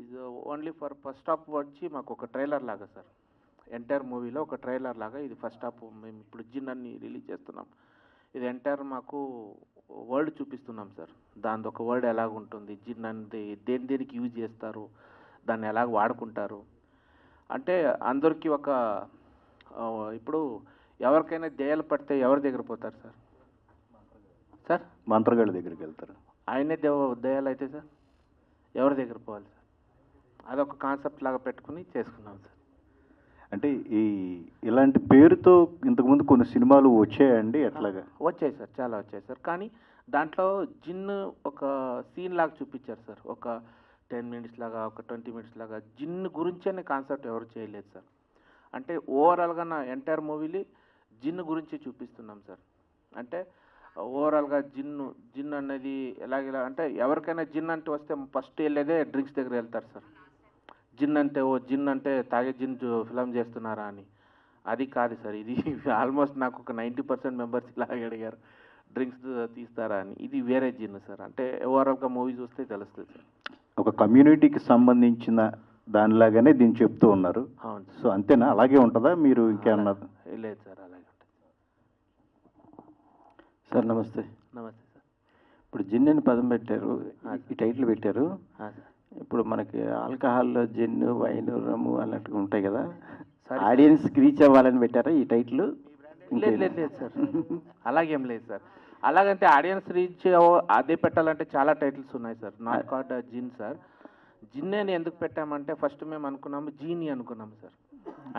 ఇది ఓన్లీ ఫర్ ఫస్ట్ హాఫ్ వచ్చి మాకు ఒక ట్రైలర్ లాగా సార్, ఎంటైర్ మూవీలో ఒక ట్రైలర్ లాగా ఇది ఫస్ట్ హాఫ్. మేము ఇప్పుడు జిన్ అన్ని రిలీజ్ చేస్తున్నాం, ఇది ఎంటైర్ మాకు వరల్డ్ చూపిస్తున్నాం సార్. దాని ఒక వరల్డ్ ఎలాగుంటుంది, జిన్ అనేది దేనికి యూజ్ చేస్తారు, దాన్ని ఎలాగ వాడుకుంటారు. అంటే అందరికీ ఒక ఇప్పుడు ఎవరికైనా దయ్యాలు పడితే ఎవరి దగ్గర పోతారు సార్? సార్ మంత్రగాళ్ళ దగ్గరికి వెళ్తారు. ఆయనే దయ్యాలు అయితే సార్ ఎవరి దగ్గర పోవాలి సార్? అదొక కాన్సెప్ట్ లాగా పెట్టుకుని చేసుకున్నాం సార్. అంటే ఇలాంటి పేరుతో ఇంతకుముందు కొన్ని సినిమాలు వచ్చాయండి, ఎట్లాగా? వచ్చాయి సార్, చాలా వచ్చాయి సార్. కానీ దాంట్లో జిన్ ఒక సీన్ లాగా చూపించారు సార్. ఒక 10 మినిట్స్ లాగా, ఒక 20 మినిట్స్ లాగా జిన్ గురించే కాన్సెప్ట్ ఎవరు చేయలేదు సార్. అంటే ఓవరాల్గా నా ఎంటైర్ మూవీని జిన్ గురించి చూపిస్తున్నాం సార్. అంటే ఓవరాల్గా జిన్ అనేది ఎలాగ అంటే ఎవరికైనా జిన్ అంటే వస్తే ఫస్ట్ వెళ్ళేదే డ్రింక్స్ దగ్గర వెళ్తారు సార్. జిన్ అంటే తాగే జిన్ ఫిలం చేస్తున్నారా అని. అది కాదు సార్, ఇది ఆల్మోస్ట్ నాకు ఒక 90% మెంబర్స్ ఇలాగే అడిగారు డ్రింక్స్ తీస్తారా అని. ఇది వేరే జిన్ సార్. అంటే ఓవరాల్గా మూవీ చూస్తే తెలుస్తుంది సార్. ఒక కమ్యూనిటీకి సంబంధించిన దానిలాగానే దీన్ని చెప్తూ ఉన్నారు. అవును సో అంతేనా? అలాగే ఉంటుందా? మీరు ఇంకేమన్నా? లేదు సార్, అలాగే ఉంటుంది. సార్ నమస్తే. నమస్తే సార్. ఇప్పుడు జిన్ అని పదం పెట్టారు, ఈ టైటిల్ పెట్టారు. సార్ ఇప్పుడు మనకి ఆల్కహాల్లో జిన్, వైన్, రమ్ము అన్నట్టుగా ఉంటాయి కదా, సరే ఆడియన్స్కి రీచ్ అవ్వాలని పెట్టారా ఈ టైటిల్? లేదు సార్, అలాగేం లేదు సార్. అలాగంటే ఆడియన్స్ రీచ్ అదే పెట్టాలంటే చాలా టైటిల్స్ ఉన్నాయి sir. Not cat Jinn sir. Jinn అని ఎందుకు పెట్టామంటే ఫస్ట్ మేము అనుకున్నాము జీని అనుకున్నాము సార్.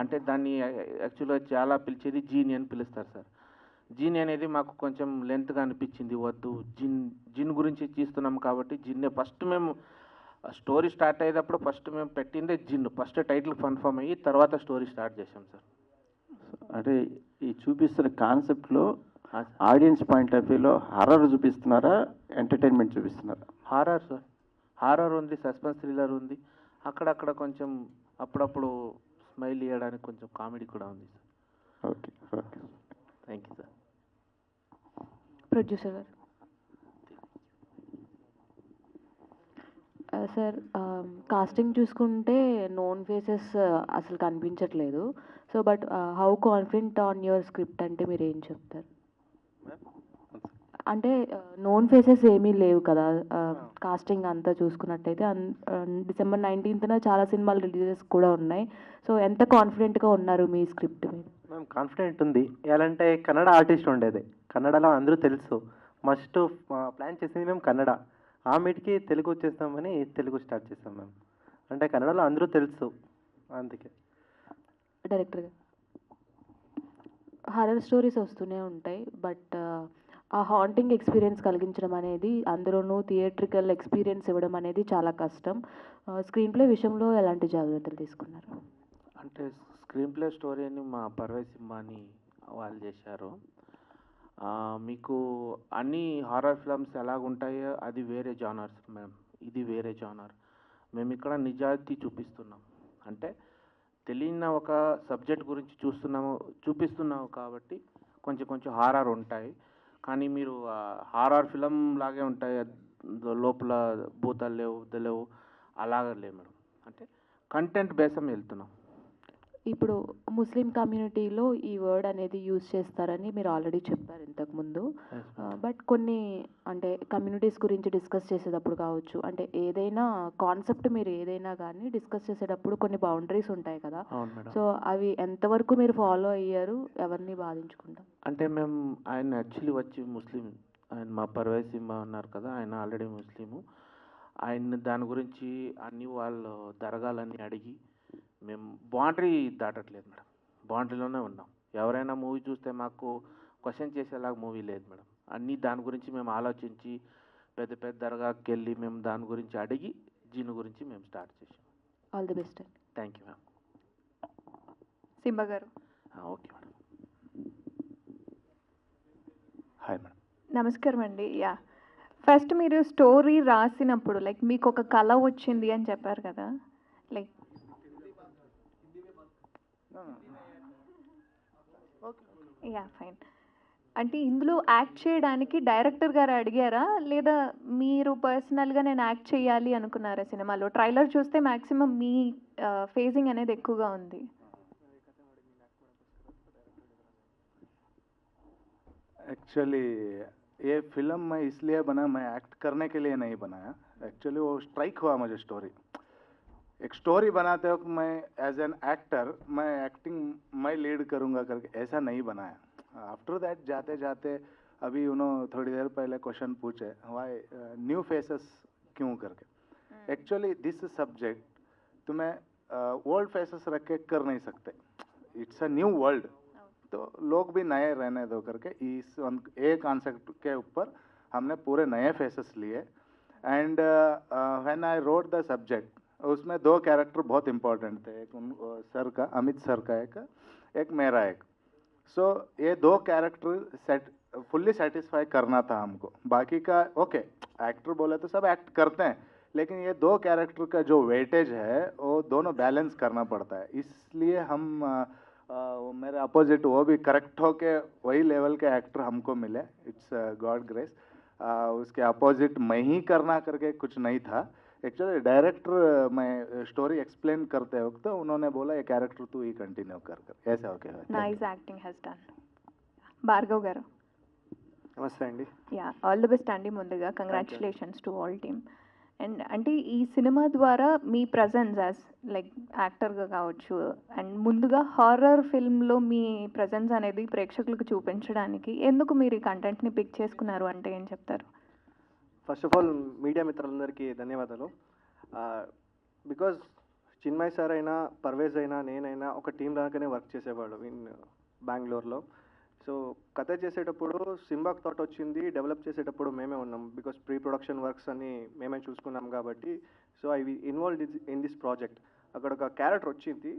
అంటే దాన్ని యాక్చువల్గా చాలా పిలిచేది జీని అని పిలుస్తారు సార్. జీని అనేది మాకు కొంచెం లెంత్గా అనిపించింది, వద్దు జిన్ గురించి తీస్తున్నాము కాబట్టి జిన్నే ఫస్ట్ మేము స్టోరీ స్టార్ట్ అయ్యేటప్పుడు ఫస్ట్ మేము పెట్టిందే జిన్. ఫస్ట్ టైటిల్ కన్ఫర్మ్ అయ్యి తర్వాత స్టోరీ స్టార్ట్ చేసాం సార్. అంటే ఈ చూపిస్తున్న కాన్సెప్ట్లో ఆడియన్స్ పాయింట్ ఆఫ్ వ్యూలో హర్రర్ చూపిస్తున్నారా, ఎంటర్టైన్మెంట్ చూపిస్తున్నారా? Horror sir. హారర్ ఉంది, సస్పెన్స్ థ్రిల్లర్ ఉంది, అక్కడక్కడ కొంచెం అప్పుడప్పుడు స్మైల్ ఇవ్వడానికి కొంచెం కామెడీ కూడా ఉంది sir. Okay okay, thank you sir. Producer గారు. సార్, కాస్టింగ్ చూసుకుంటే నోన్ ఫేసెస్ అసలు కనిపించట్లేదు. So but how confident on your script అంటే మీరు ఏం చెప్తారు? అంటే నోన్ ఫేసెస్ ఏమీ లేవు కదా, కాస్టింగ్ అంతా చూసుకున్నట్టయితే. December 19th చాలా సినిమాలు రిలీజెస్ కూడా ఉన్నాయి. సో ఎంత కాన్ఫిడెంట్గా ఉన్నారు మీ స్క్రిప్ట్ మీద? మేము కాన్ఫిడెంట్ ఉంది. ఎలాంటే కన్నడ ఆర్టిస్ట్ ఉండేది, కన్నడలో అందరూ తెలుసు. మస్ట్ ప్లాన్ చేసింది మేము కన్నడ. ఆ మీటికి తెలుగు వచ్చేస్తామని తెలుగు స్టార్ట్ చేస్తాం మేము. అంటే కన్నడలో అందరూ తెలుసు, అందుకే. డైరెక్టర్గా హారర్ స్టోరీస్ వస్తూనే ఉంటాయి, బట్ ఆ హాంటింగ్ ఎక్స్పీరియన్స్ కలిగించడం అనేది, అందులోనూ థియేట్రికల్ ఎక్స్పీరియన్స్ ఇవ్వడం అనేది చాలా కష్టం. స్క్రీన్ ప్లే విషయంలో ఎలాంటి జాగ్రత్తలు తీసుకున్నారు? అంటే స్క్రీన్ ప్లే స్టోరీ అని మా పర్వేజ్ సింబాని వాళ్ళు చేశారు. మీకు అన్ని హారర్ ఫిల్మ్స్ ఎలాగుంటాయో అది వేరే జానర్స్ మ్యామ్, ఇది వేరే జానర్. మేము ఇక్కడ నిజాయితీ చూపిస్తున్నాం. అంటే తెలియని ఒక సబ్జెక్ట్ గురించి చూపిస్తున్నాము కాబట్టి కొంచెం హారర్ ఉంటాయి. కానీ మీరు హారర్ ఫిలం లాగే ఉంటాయి, లోపల భూతాలు లేవు అలాగే లేవు మేడం. అంటే కంటెంట్ బేసం వెళ్తున్నాం. ఇప్పుడు ముస్లిం కమ్యూనిటీలో ఈ వర్డ్ అనేది యూజ్ చేస్తారని మీరు ఆల్రెడీ చెప్పారు ఇంతకుముందు. బట్ కొన్ని అంటే కమ్యూనిటీస్ గురించి డిస్కస్ చేసేటప్పుడు కావచ్చు, అంటే ఏదైనా కాన్సెప్ట్ మీరు ఏదైనా కానీ డిస్కస్ చేసేటప్పుడు కొన్ని బౌండరీస్ ఉంటాయి కదా. అవును మేడం. సో అవి ఎంతవరకు మీరు ఫాలో అయ్యారు, ఎవరిని బాధించుకుంటాం? అంటే మేము ఆయన యాక్చువల్లీ వచ్చి ముస్లిం, ఆయన మా పర్వేజ్ సింబా ఉన్నారు కదా, ఆయన ఆల్రెడీ ముస్లిము. ఆయన దాని గురించి అన్ని వాళ్ళు దరగాలన్నీ అడిగి మేము బౌండరీ దాటట్లేదు మేడం, బౌండరీలోనే ఉన్నాం. ఎవరైనా మూవీ చూస్తే మాకు క్వశ్చన్ చేసేలాగా మూవీ లేదు మేడం. అన్నీ దాని గురించి మేము ఆలోచించి పెద్ద దర్గాకి వెళ్ళి మేము దాని గురించి అడిగి జీను గురించి మేము స్టార్ట్ చేసాం. All the best. Thank you ma'am. Simba గారు. Okay madam. Hi madam. నమస్కారం అండి. ఫస్ట్ మీరు స్టోరీ రాసినప్పుడు లైక్ మీకు ఒక కళ వచ్చింది అని చెప్పారు కదా, లైక్ ఫైన్. అంటే ఇందులో యాక్ట్ చేయడానికి డైరెక్టర్ గారు అడిగారా, లేదా మీరు పర్సనల్గా నేను యాక్ట్ చేయాలి అనుకున్నారా సినిమాలో? ట్రైలర్ చూస్తే మ్యాక్సిమం మీ ఫేజింగ్ అనేది ఎక్కువగా ఉంది. एक्चुअली ये फिल्म मैं इसलिए बना, मैं एक्ट करने के लिए नहीं बनाया. एक्चुअली वो स्ट्राइक हुआ मुझे स्टोरी. एक स्टोरी बनाते वक्त मैं एज एन एक्टर मैं एक्टिंग मैं लीड करूँगा करके ऐसा नहीं बनाया. आफ्टर दैट जाते जाते अभी थोड़ी देर पहले क्वेश्चन पूछे वाई न्यू फेसेस क्यों करके. एक्चुअली दिस सब्जेक्ट तुम्हें ओल्ड फेसेस रख के कर नहीं सकते. इट्स अ न्यू वर्ल्ड, तो लोग भी नए रहने दो करके इस एक कॉन्सेप्ट के ऊपर हमने पूरे नए फेसेस लिए. And when I wrote the subject उसमें 2 कैरेक्टर बहुत इम्पोर्टेंट थे, एक सर का, अमित सर का एक मेरा एक। सो ये 2 कैरेक्टर फुल्ली सेटिस्फाई करना था हमको। बाकी का ओके, एक्टर बोले तो सब एक्ट करते हैं, लेकिन ये 2 कैरेक्टर का जो वेटेज है वो दोनों बैलेंस करना पड़ता है। इसलिए हम मेरे अपोजिट वो भी करेक्ट होके वही लेवल के एक्टर हमको मिले। It's God grace. उसके अपोजिट मैं ही करना करके कुछ नहीं था। एक्चुअली डायरेक्टर मैं स्टोरी एक्सप्लेन करते वक्त उन्होंने बोला ये कैरेक्टर तू ही कंटिन्यू कर ऐसा okay. Nice acting he's done. Bhargav గారు. నమస్తే అండి. యా, ఆల్ ది బెస్ట్ అండి. ముందుగా congratulations to all team. And అంటే ఈ సినిమా ద్వారా మీ ప్రజెన్స్ యాజ్ లైక్ యాక్టర్గా కావచ్చు, అండ్ ముందుగా హారర్ ఫిల్మ్లో మీ ప్రజెన్స్ అనేది ప్రేక్షకులకు చూపించడానికి ఎందుకు మీరు ఈ కంటెంట్ని పిక్ చేసుకున్నారు అంటే ఏం చెప్తారు? ఫస్ట్ ఆఫ్ ఆల్ మీడియా మిత్రులందరికీ ధన్యవాదాలు. బికాజ్ చిన్మయ్ సార్ అయినా, పర్వేజ్ అయినా, నేనైనా ఒక టీం లాగానే వర్క్ చేసేవాడు ఇన్ బెంగళూరులో. సో కథ చేసేటప్పుడు సింబాక్ థాట్ వచ్చింది, డెవలప్ చేసేటప్పుడు మేమే ఉన్నాం. బికాస్ ప్రీ ప్రొడక్షన్ వర్క్స్ అన్ని మేమే చూసుకున్నాం కాబట్టి. So I involved in this project. అక్కడ ఒక క్యారెక్టర్ వచ్చింది.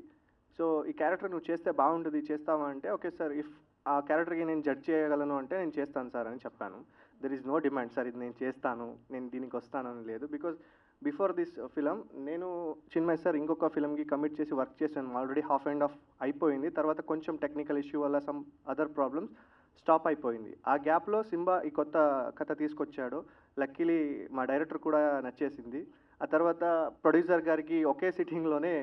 సో ఈ క్యారెక్టర్ నువ్వు చేస్తే బాగుంటుంది, చేస్తావా అంటే ఓకే సార్, ఇఫ్ ఆ క్యారెక్టర్కి నేను జడ్జ్ చేయగలను అంటే నేను చేస్తాను సార్ అని చెప్పాను. There is no demand sir ఇది నేను చేస్తాను, నేను దీనికి వస్తానని లేదు. బికాజ్ బిఫోర్ దిస్ ఫిలం నేను చిన్మయ్ సార్ ఇంకొక ఫిలంకి కమిట్ చేసి వర్క్ చేశాను. ఆల్రెడీ హాఫ్ అండ్ హాఫ్ అయిపోయింది. తర్వాత కొంచెం టెక్నికల్ ఇష్యూ వల్ల సమ్ అదర్ ప్రాబ్లమ్స్ స్టాప్ అయిపోయింది. ఆ గ్యాప్లో సింబా ఈ కొత్త కథ తీసుకొచ్చాడు. లక్కీలీ మా డైరెక్టర్ కూడా నచ్చేసింది. ఆ తర్వాత ప్రొడ్యూసర్ గారికి ఒకే సిట్టింగ్లోనే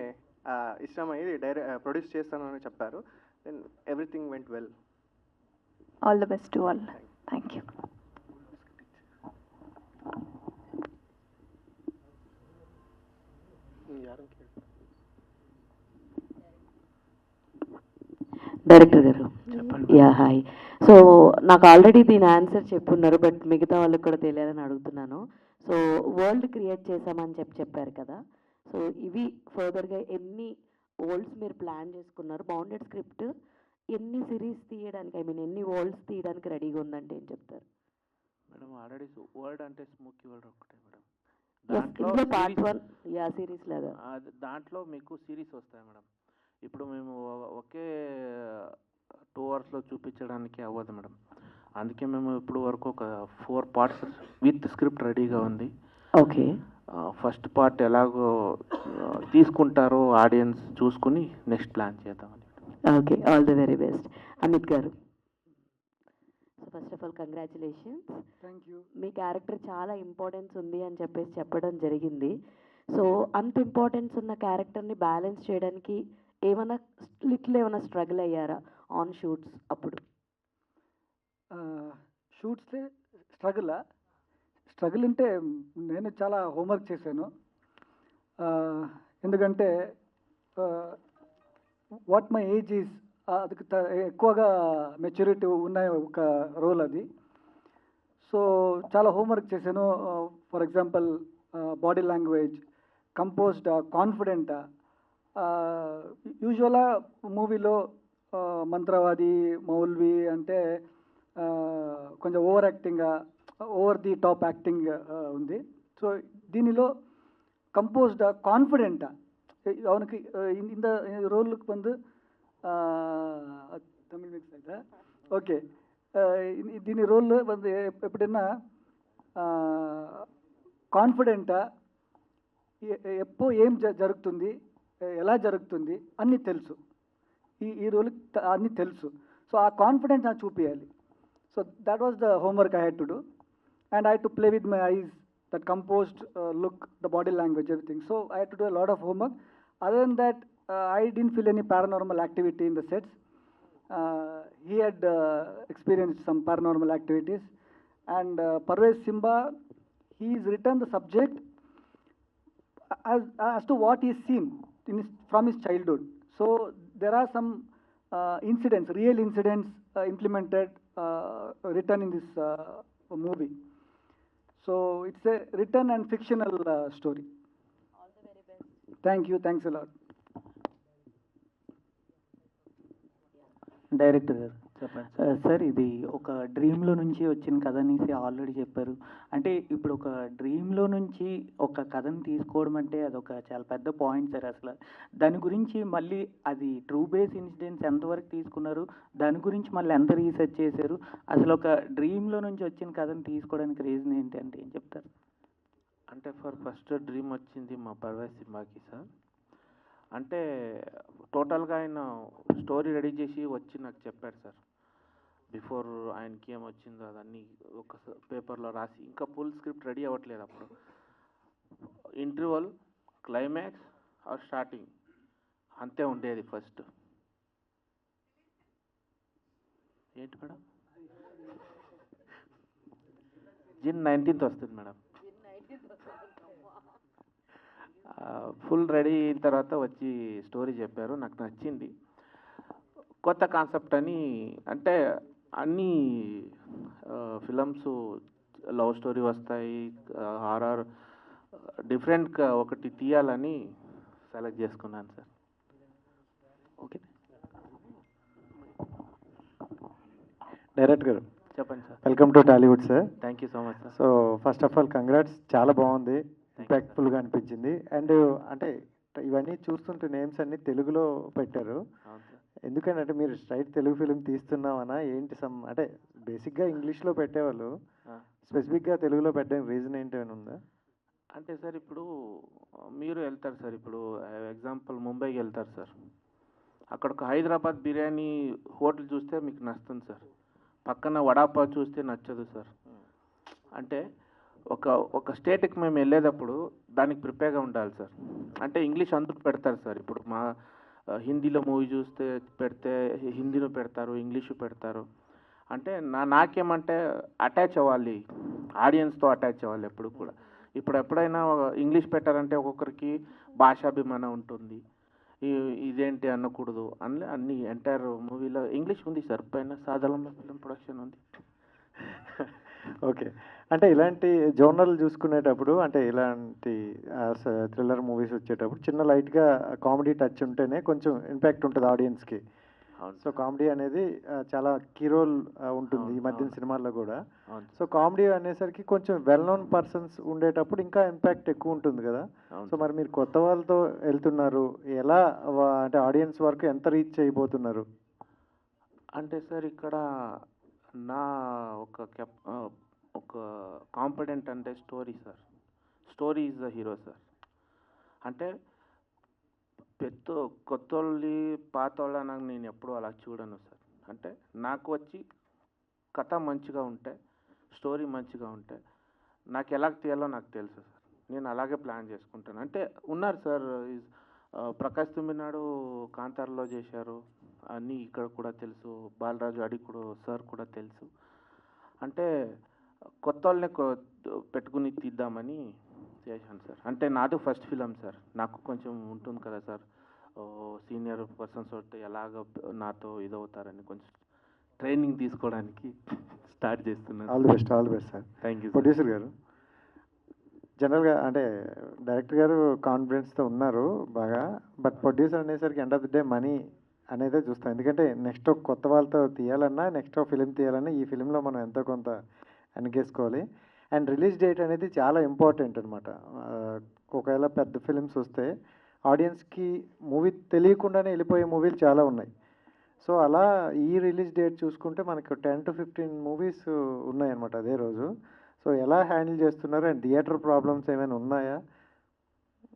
ఇష్టమయ్యి ప్రొడ్యూస్ చేస్తానని చెప్పారు. Then everything went well. All the best to all. Thank you. Director గారు యా హాయ్. సో నాకు ఆల్రెడీ దీని ఆన్సర్ చెప్పున్నారు, బట్ మిగతా వాళ్ళకి కూడా తెలియాలని అడుగుతున్నాను. సో వరల్డ్ క్రియేట్ చేసామని చెప్పారు కదా, సో ఇవి ఫర్దర్గా ఎన్ని వరల్డ్స్ మీరు ప్లాన్ చేసుకున్నారు? బౌండెడ్ స్క్రిప్ట్ ఎన్ని సిరీస్ తీయడానికి, ఐ మీన్ ఎన్ని వరల్డ్స్ తీయడానికి రెడీగా ఉందంటే ఏం చెప్తారు? మేడం ఆల్రెడీ వర్డ్ అంటే స్మోకీ వర్డ్ ఒకటే మేడం. ఇందులో పార్ట్ 1 యా సిరీస్ లాగా దాంట్లో మీకు సిరీస్ వస్తాయి మేడం. ఇప్పుడు మేము ఒకే 2 అవర్స్లో చూపించడానికి అవ్వదు మేడం. అందుకే మేము ఇప్పుడు వరకు ఒక 4 పార్ట్స్ విత్ స్క్రిప్ట్ రెడీగా ఉంది. ఓకే. ఫస్ట్ పార్ట్ ఎలాగో తీసుకుంటారో ఆడియన్స్ చూసుకుని నెక్స్ట్ ప్లాన్ చేద్దామని. Okay, all the very best. Amit గారు, so first of all congratulations. Thank you. మీ క్యారెక్టర్ చాలా ఇంపార్టెన్స్ ఉంది అని చెప్పడం జరిగింది. సో అంత ఇంపార్టెన్స్ ఉన్న క్యారెక్టర్ని బ్యాలెన్స్ చేయడానికి ఏమైనా స్ట్రగుల్ అయ్యారా ఆన్ షూట్స్ అప్పుడు? షూట్స్లో స్ట్రగుల్ అంటే నేను చాలా హోంవర్క్ చేశాను. ఎందుకంటే వాట్ మై ఏజ్ ఈజ్ అది ఎక్కువగా మెచ్యూరిటీ ఉన్న ఒక రోల్ అది. సో చాలా హోంవర్క్ చేశాను. For example body language, composed, confident. యూజువల్గా మూవీలో మంత్రవాది, మౌల్వి అంటే కొంచెం ఓవర్ యాక్టింగ్గా, ఓవర్ ది టాప్ యాక్టింగ్ ఉంది. సో దీనిలో కంపోజ్డ్, కాన్ఫిడెంట్ அவனுக்கு இந்த ரோலுக்கு வந்து தமிழ் மிக்ஸ் ஆகிட்டா ఓకే. దీని రోల్ வந்து எப்படின்னா కాన్ఫిడెంటా, ఎప్పుడు ఏం జరుగుతుంది, ఎలా జరుగుతుంది అన్నీ తెలుసు. ఈ రోల్కి అన్నీ తెలుసు. సో ఆ కాన్ఫిడెన్స్ నాకు చూపించాలి. So that was the homework I had to do. And I had to play with my eyes, that composed look, the body language, everything. So I had to do a lot of homework. Other than that, I didn't feel any paranormal activity in the sets. He had experienced some paranormal activities. And Parvez Simba, he's written the subject as to what he's seen from his childhood. So there are some incidents, real incidents implemented, written in this movie. So it's a written and fictional story. All the very best. Thank you. Thanks a lot. Director గారు చెప్పండి sir ఇది ఒక డ్రీమ్లో నుంచి వచ్చిన కథ అనేసి already చెప్పారు. అంటే ఇప్పుడు ఒక డ్రీమ్లో నుంచి ఒక కథను తీసుకోవడం అంటే అదొక చాలా పెద్ద పాయింట్ సార్. అసలు దాని గురించి మళ్ళీ అది ట్రూ బేస్ ఇన్సిడెంట్స్ ఎంతవరకు తీసుకున్నారు, దాని గురించి మళ్ళీ ఎంత రీసెర్చ్ చేశారు, అసలు ఒక డ్రీమ్లో నుంచి వచ్చిన కథను తీసుకోవడానికి రీజన్ ఏంటి అంటే ఏం చెప్తారు? అంటే ఫస్ట్ డ్రీమ్ వచ్చింది మా పర్వేజ్ సింబాకి సార్. అంటే టోటల్గా ఆయన స్టోరీ రెడీ చేసి వచ్చి నాకు చెప్పాడు సార్. బిఫోర్ ఆయనకి ఏం వచ్చిందో అదన్నీ ఒక పేపర్లో రాసి, ఇంకా ఫుల్ స్క్రిప్ట్ రెడీ అవ్వట్లేదు అప్పుడు. ఇంటర్వల్, క్లైమాక్స్ ఆర్ స్టార్టింగ్ అంతే ఉండేది ఫస్ట్. ఏంటి మేడం? June 19th వస్తుంది మేడం. ఫుల్ రెడీ అయిన తర్వాత వచ్చి స్టోరీ చెప్పారు, నాకు నచ్చింది. కొత్త కాన్సెప్ట్ అని, అంటే అన్ని ఫిలమ్స్ లవ్ స్టోరీ వస్తాయి, హారర్, డిఫరెంట్గా ఒకటి తీయాలని సెలెక్ట్ చేసుకున్నాను సార్. ఓకే, డైరెక్టర్ గారు చెప్పండి sir. Welcome to Tollywood sir. Thank you so much sir. So first of all congrats, చాలా బాగుంది, ఇంపాక్ట్ఫుల్గా అనిపించింది. అండ్ అంటే ఇవన్నీ చూస్తుంటే నేమ్స్ అన్ని తెలుగులో పెట్టారు. ఎందుకంటే మీరు స్ట్రైట్ తెలుగు ఫిలిం తీస్తున్నామనా ఏంటి? అంటే బేసిక్గా ఇంగ్లీష్లో పెట్టేవాళ్ళు, స్పెసిఫిక్గా తెలుగులో పెట్టడానికి రీజన్ ఏంటి అని ఉందా? అంటే సార్ ఇప్పుడు మీరు వెళ్తారు సార్, ఇప్పుడు ఎగ్జాంపుల్ ముంబైకి వెళ్తారు సార్, అక్కడ ఒక హైదరాబాద్ బిర్యానీ హోటల్ చూస్తే మీకు నచ్చుతుంది సార్, పక్కన వడాపావ్ చూస్తే నచ్చదు సార్. అంటే ఒక స్టేట్కి మేము వెళ్ళేటప్పుడు దానికి ప్రిపేర్గా ఉండాలి సార్. అంటే ఇంగ్లీష్ అందరూ పెడతారు సార్. ఇప్పుడు మా హిందీలో మూవీ చూస్తే పెడితే హిందీలో పెడతారు, ఇంగ్లీషు పెడతారు. అంటే నాకేమంటే అటాచ్ అవ్వాలి, ఆడియన్స్తో అటాచ్ అవ్వాలి ఎప్పుడు కూడా. ఇప్పుడు ఎప్పుడైనా ఇంగ్లీష్ పెట్టారంటే ఒక్కొక్కరికి భాషాభిమానం ఉంటుంది, ఇదేంటి అనకూడదు అని అన్ని ఎంటైర్ మూవీలో ఇంగ్లీష్ ఉంది సార్. పైన సాధారణ ఫిలిం ప్రొడక్షన్ ఉంది. ఓకే, అంటే ఇలాంటి జోనర్లు చూసుకునేటప్పుడు, అంటే ఇలాంటి థ్రిల్లర్ మూవీస్ వచ్చేటప్పుడు చిన్న లైట్గా కామెడీ టచ్ ఉంటేనే కొంచెం ఇంపాక్ట్ ఉంటుంది ఆడియన్స్కి. సో కామెడీ అనేది చాలా కీ రోల్ ఉంటుంది ఈ మధ్యన సినిమాల్లో కూడా. సో కామెడీ అనేసరికి కొంచెం వెల్ నోన్ పర్సన్స్ ఉండేటప్పుడు ఇంకా ఇంపాక్ట్ ఎక్కువ ఉంటుంది కదా. సో మరి మీరు కొత్త వాళ్ళతో వెళ్తున్నారు, ఎలా అంటే ఆడియన్స్ వరకు ఎంత రీచ్ చేయబోతున్నారు? అంటే సార్ ఇక్కడ నా ఒక కాంపిడెంట్ అంటే story sir. Story is the hero sir. అంటే కొత్తోళ్ళి పాతోళ్ళ నాకు నేను ఎప్పుడూ అలా చూడను సార్. అంటే నాకు వచ్చి కథ మంచిగా ఉంటే, స్టోరీ మంచిగా ఉంటే, నాకు ఎలా తీయాలో నాకు తెలుసు సార్. నేను అలాగే ప్లాన్ చేసుకుంటాను. అంటే ఉన్నారు సార్, ప్రకాష్ తుమ్మినాడు కాంతారలో చేశారు, అన్నీ ఇక్కడ కూడా తెలుసు, బాలరాజు అడిగుడు సార్ కూడా తెలుసు. అంటే కొత్త వాళ్ళని పెట్టుకుని తీద్దామని చేశాను సార్. అంటే నాది ఫస్ట్ ఫిలం సార్, నాకు కొంచెం ఉంటుంది కదా సార్, సీనియర్ పర్సన్స్ వస్తే ఎలాగ నాతో ఇదవుతారని కొంచెం ట్రైనింగ్ తీసుకోవడానికి స్టార్ట్ చేస్తున్నాను. All the best, all the best sir. Thank you. Producer గారు, జనరల్గా అంటే డైరెక్టర్ గారు కాన్ఫిడెన్స్తో ఉన్నారు బాగా, బట్ ప్రొడ్యూసర్ అనేసరికి end of the day money అనేదే చూస్తాం. ఎందుకంటే నెక్స్ట్ కొత్త వాళ్ళతో తీయాలన్నా, నెక్స్ట్ ఫిలిం తీయాలన్నా ఈ ఫిలింలో మనం ఎంతో కొంత వెనకేసుకోవాలి. అండ్ రిలీజ్ డేట్ అనేది చాలా ఇంపార్టెంట్ అనమాట. ఒకవేళ పెద్ద ఫిలిమ్స్ వస్తే ఆడియన్స్కి మూవీ తెలియకుండానే వెళ్ళిపోయే మూవీలు చాలా ఉన్నాయి. సో అలా ఈ రిలీజ్ డేట్ చూసుకుంటే మనకు 10 to 15 మూవీస్ ఉన్నాయన్నమాట అదే రోజు. సో ఎలా హ్యాండిల్ చేస్తున్నారు? అండ్ థియేటర్ ప్రాబ్లమ్స్ ఏమైనా ఉన్నాయా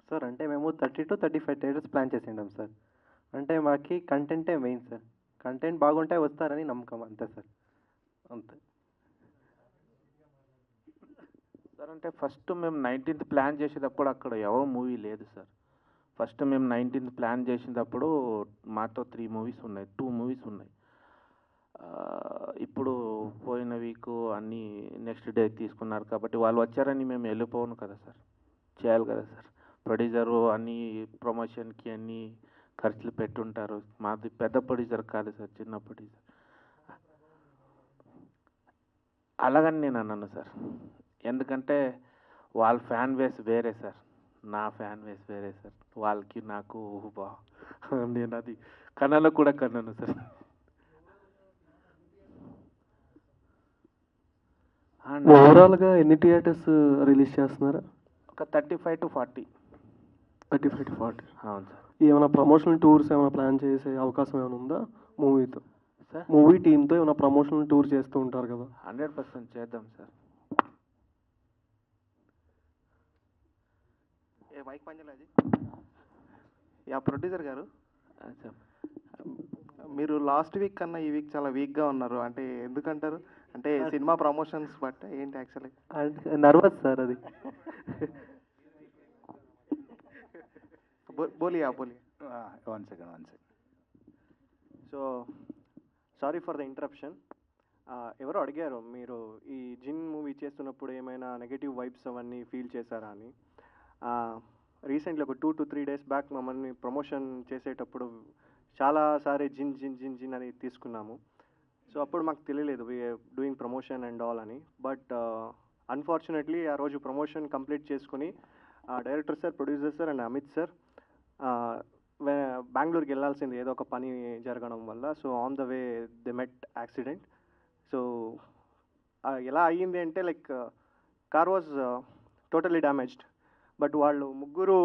సార్? అంటే మేము 30 to 35 థియేటర్స్ ప్లాన్ చేసిండాం సార్. అంటే మాకు కంటెంటే మెయిన్ సార్. కంటెంట్ బాగుంటే వస్తారని నమ్మకం అంతే సార్, అంతే సార్. అంటే ఫస్ట్ మేము 19th ప్లాన్ చేసేటప్పుడు అక్కడ ఎవరో మూవీ లేదు సార్. ఫస్ట్ మేము 19th ప్లాన్ చేసేటప్పుడు మాతో 3 మూవీస్ ఉన్నాయి, 2 మూవీస్ ఉన్నాయి. ఇప్పుడు పోయిన వీక్ అన్నీ నెక్స్ట్ డే తీసుకున్నారు కాబట్టి వాళ్ళు వచ్చారని మేము వెళ్ళిపోను కదా సార్, చేయాలి కదా సార్. ప్రొడ్యూసరు అన్నీ ప్రమోషన్కి అన్నీ ఖర్చులు పెట్టుంటారు. మాది పెద్ద ప్రొడ్యూసర్ కాదు సార్, చిన్న ప్రొడ్యూసర్. అలాగని నేను అన్నాను సార్, ఎందుకంటే వాళ్ళ ఫ్యాన్ బేస్ వేరే సార్, నా ఫ్యాన్ బేస్ వేరే సార్. వాళ్ళకి నాకు నేను అది కన్నాలో కూడా కన్నాను సార్. ఓవరాల్గా ఎన్ని థియేటర్స్ రిలీజ్ చేస్తున్నారు? ఒక 35 to 40. 35 to 40. అవును సార్. ఏమైనా ప్రమోషనల్ టూర్స్ ఏమైనా ప్లాన్ చేసే అవకాశం ఏమైనా ఉందా మూవీతో? సార్ మూవీ టీంతో ఏమైనా ప్రమోషనల్ టూర్ చేస్తూ ఉంటారు కదా? 100% చేద్దాం సార్. ఏ మైక్ పంజలాజీ యా ప్రొడ్యూసర్ గారు, మీరు లాస్ట్ వీక్ కన్నా ఈ వీక్ చాలా వీక్గా ఉన్నారు. అంటే ఎందుకంటారు? అంటే సినిమా ప్రమోషన్స్ బట్ ఏంటి యాక్చువల్లీ? నర్వస్ సార్ అది. బోలియా one second. So sorry for the interruption. ఎవరో అడిగారు మీరు ఈ జిన్ మూవీ చేస్తున్నప్పుడు ఏమైనా నెగటివ్ వైబ్స్ అవన్నీ ఫీల్ చేశారా అని. రీసెంట్లీ ఒక 2 to 3 days బ్యాక్ మమ్మల్ని ప్రమోషన్ చేసేటప్పుడు చాలాసారి జిన్ జిన్ జిన్ జిన్ అని తీసుకున్నాము. సో అప్పుడు మాకు తెలియలేదు డూయింగ్ ప్రమోషన్ అండ్ ఆల్ అని. బట్ అన్ఫార్చునేట్లీ ఆ రోజు ప్రమోషన్ కంప్లీట్ చేసుకుని director sir, producer sir and Amit sir బెంగళూరుకి వెళ్ళాల్సింది ఏదో ఒక పని జరగడం వల్ల. So on the way the met accident. So ఎలా అయ్యింది అంటే like car was totally damaged. But వాళ్ళు ముగ్గురు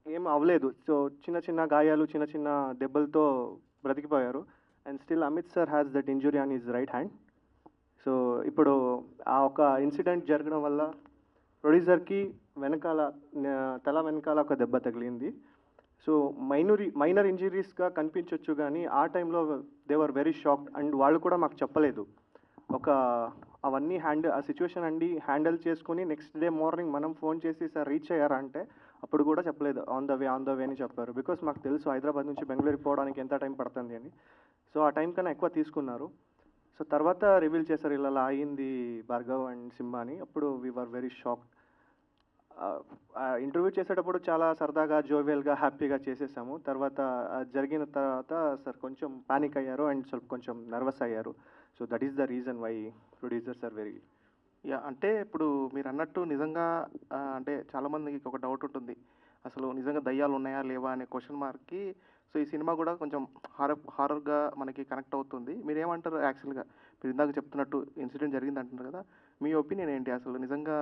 ఏం అవ్వలేదు. సో చిన్న చిన్న గాయాలు, చిన్న చిన్న దెబ్బలతో బ్రతికిపోయారు. And still Amit sir has that injury on his right hand. So ఇప్పుడు ఆ ఒక ఇన్సిడెంట్ జరగడం వల్ల ప్రొడ్యూసర్కి తల వెనకాల ఒక దెబ్బ తగిలింది. సో మైనర్ ఇంజరీస్గా కనిపించవచ్చు, కానీ ఆ టైంలో they were very shocked. And వాళ్ళు కూడా మాకు చెప్పలేదు. అవన్నీ ఆ సిచ్యువేషన్ హ్యాండిల్ చేసుకుని నెక్స్ట్ డే మార్నింగ్ మనం ఫోన్ చేసి సార్ రీచ్ అయ్యారా అంటే అప్పుడు కూడా చెప్పలేదు. ఆన్ ద వే అని చెప్పారు. బికాస్ మాకు తెలుసు హైదరాబాద్ నుంచి బెంగళూరుకి పోవడానికి ఎంత టైం పడుతుంది అని. సో ఆ టైం కన్నా ఎక్కువ తీసుకున్నారు. సో తర్వాత రివీల్ చేశారు ఇలా అయింది భార్గవ్ అండ్ సింబా అని. అప్పుడు we were very shocked. Interview చేసేటప్పుడు చాలా సరదాగా, జోవియల్గా, హ్యాపీగా చేసేసాము. తర్వాత జరిగిన తర్వాత సార్ కొంచెం పానిక్ అయ్యారు అండ్ కొంచెం నర్వస్ అయ్యారు. So that is the reason why producers are very. Yeah అంటే ఇప్పుడు మీరు అన్నట్టు నిజంగా అంటే చాలామందికి ఒక డౌట్ ఉంటుంది, అసలు నిజంగా దయ్యాలు ఉన్నాయా లేవా అనే క్వశ్చన్ మార్క్కి. సో ఈ సినిమా కూడా కొంచెం హారర్గా మనకి కనెక్ట్ అవుతుంది. మీరు ఏమంటారు యాక్చువల్గా? మీరు ఇందాక చెప్తున్నట్టు ఇన్సిడెంట్ జరిగింది అంటున్నారు కదా, మీ ఒపీనియన్ ఏంటి? అసలు నిజంగా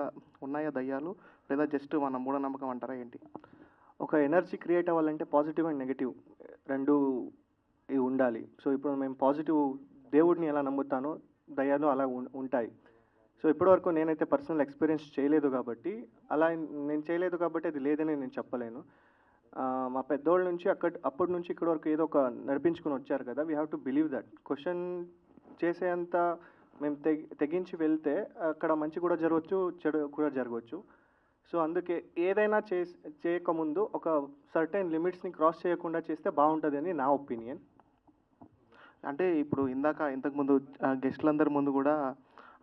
ఉన్నాయా దయ్యాలు, లేదా జస్ట్ మన మూఢనమ్మకం అంటారా ఏంటి? ఒక ఎనర్జీ క్రియేట్ అవ్వాలంటే పాజిటివ్ అండ్ నెగిటివ్ రెండు ఇవి ఉండాలి. సో ఇప్పుడు మేము పాజిటివ్ దేవుడిని ఎలా నమ్ముతానో దయ్యాలు అలా ఉంటాయి. సో ఇప్పటివరకు నేనైతే పర్సనల్ ఎక్స్పీరియన్స్ చేయలేదు కాబట్టి నేను చేయలేదు కాబట్టి అది లేదని నేను చెప్పలేను. మా పెద్దోళ్ళ నుంచి అప్పటి నుంచి ఇక్కడి వరకు ఏదో ఒక నడిపించుకుని వచ్చారు కదా. We have to believe that. Question చేసేంత మేము తెగించి వెళ్తే అక్కడ మంచి కూడా జరగవచ్చు, చెడు కూడా జరగవచ్చు. సో అందుకే ఏదైనా చేయకముందు ఒక సర్టెన్ లిమిట్స్ని క్రాస్ చేయకుండా చేస్తే బాగుంటుంది అని నా ఒపీనియన్. అంటే ఇప్పుడు ఇంతకుముందు గెస్ట్లందరి ముందు కూడా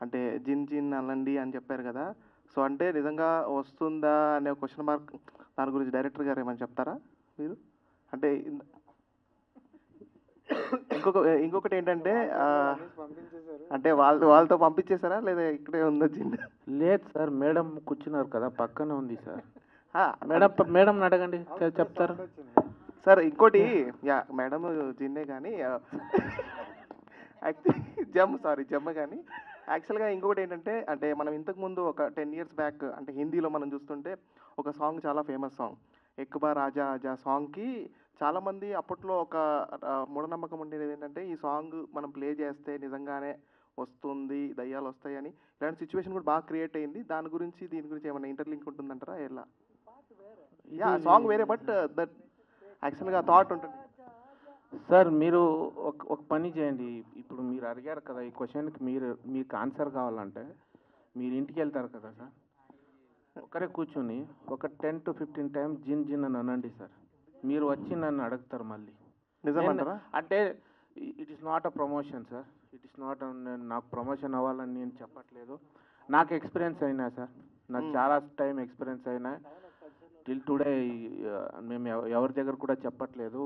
అంటే జిన్ అనండి అని చెప్పారు కదా. సో అంటే నిజంగా వస్తుందా అనే క్వశ్చన్ మార్క్, దాని గురించి డైరెక్టర్ గారు ఏమని చెప్తారా మీరు? అంటే ఇంకొకటి ఏంటంటే అంటే వాళ్ళతో పంపించేశారా లేదా ఇక్కడే ఉందా జిన్? లేదు సార్, మేడం కూర్చున్నారు కదా పక్కనే ఉంది సార్. మేడం అడగండి చెప్తారు సార్. ఇంకోటి యా మేడం జిన్నే కానీ జమ్మ కానీ యాక్చువల్గా ఇంకొకటి ఏంటంటే అంటే మనం ఇంతకుముందు ఒక 10 years బ్యాక్ అంటే హిందీలో మనం చూస్తుంటే ఒక సాంగ్ చాలా ఫేమస్ సాంగ్, ఎక్ బార్ ఆజా ఆజా సాంగ్కి చాలామంది అప్పట్లో ఒక మూఢనమ్మకం ఉండేది ఏంటంటే ఈ సాంగ్ మనం ప్లే చేస్తే నిజంగానే వస్తుంది, దయ్యాలు వస్తాయని. ఇలాంటి సిచ్యువేషన్ కూడా బాగా క్రియేట్ అయింది. దీని గురించి ఏమైనా ఇంటర్లింక్ ఉంటుందంటారా ఎలా? యా సాంగ్ వేరే బట్ దట్ యాక్చువల్గా థాట్ ఉంటుంది. సార్ మీరు ఒక పని చేయండి. ఇప్పుడు మీరు అడిగారు కదా ఈ క్వశ్చన్కి, మీకు ఆన్సర్ కావాలంటే మీరు ఇంటికి వెళ్తారు కదా సార్, ఒకరే కూర్చొని ఒక 10 to 15 times జిన్ అని అనండి సార్. మీరు వచ్చి నన్ను అడుగుతారు మళ్ళీ. నిజమంటారా? అంటే it is not a promotion sir. It is not నాకు ప్రమోషన్ అవ్వాలని నేను చెప్పట్లేదు. నాకు ఎక్స్పీరియన్స్ అయినా సార్, నాకు చాలా టైం ఎక్స్పీరియన్స్ అయినా. టిల్ టుడే మేము ఎవరి దగ్గర కూడా చెప్పట్లేదు.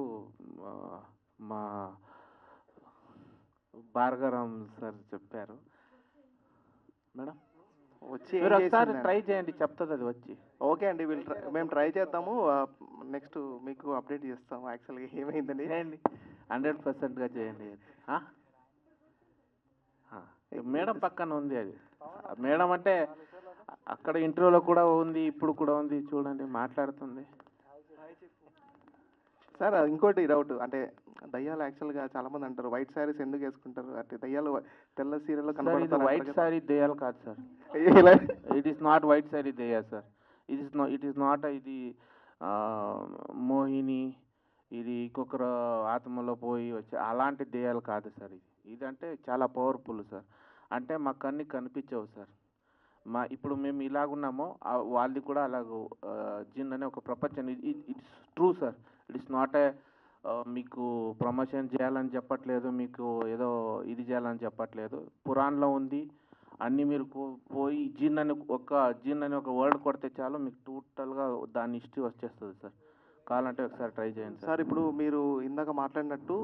మా భార్గవరామ్ సార్ చెప్పారు. మేడం వచ్చి మీరు ఒకసారి ట్రై చేయండి, చెప్తుంది అది వచ్చి. ఓకే అండి, మేము ట్రై చేద్దాము. నెక్స్ట్ మీకు అప్డేట్ చేస్తాము యాక్చువల్గా ఏమైందని. చేయండి, 100%గా చేయండి. మేడం పక్కన ఉంది అది. మేడం అంటే అక్కడ ఇంటర్వ్యూలో కూడా ఉంది, ఇప్పుడు కూడా ఉంది, చూడండి మాట్లాడుతుంది. సార్ ఇంకోటి డౌట్ అంటే దయ్యాలు యాక్చువల్గా చాలా మంది అంటారు వైట్ శారీస్ ఎందుకు వేసుకుంటారు అంటే దయ్యాలు తెల్ల సీరియల్లో సార్ ఇది కనబడతారు వైట్ సారీ దెయ్యాలు కాదు sir. It is not white sari దెయ్యా సార్. ఇట్ ఈస్ నాట్ ఇది మోహిని, ఇది ఇంకొకరు ఆత్మలో పోయి వచ్చి అలాంటి దెయ్యాలు కాదు సార్. ఇదంటే చాలా పవర్ఫుల్ సార్. అంటే మాకు అన్ని కనిపించవు సార్. ఇప్పుడు మేము ఇలాగున్నామో వాళ్ళది కూడా అలాగ జిన్ అనే ఒక ప్రపంచం. It's true sir. It's not a మీకు ప్రమోషన్ చేయాలని చెప్పట్లేదు, మీకు ఏదో ఇది చేయాలని చెప్పట్లేదు. పురాణంలో ఉంది అన్నీ. మీరు పోయి జిన్ అని ఒక వర్డ్ కొడితే చాలు మీకు టోటల్గా దాని హిస్టరీ వచ్చేస్తుంది సార్. కావాలంటే ఒకసారి ట్రై చేయండి సార్. ఇప్పుడు మీరు ఇందాక మాట్లాడినట్టు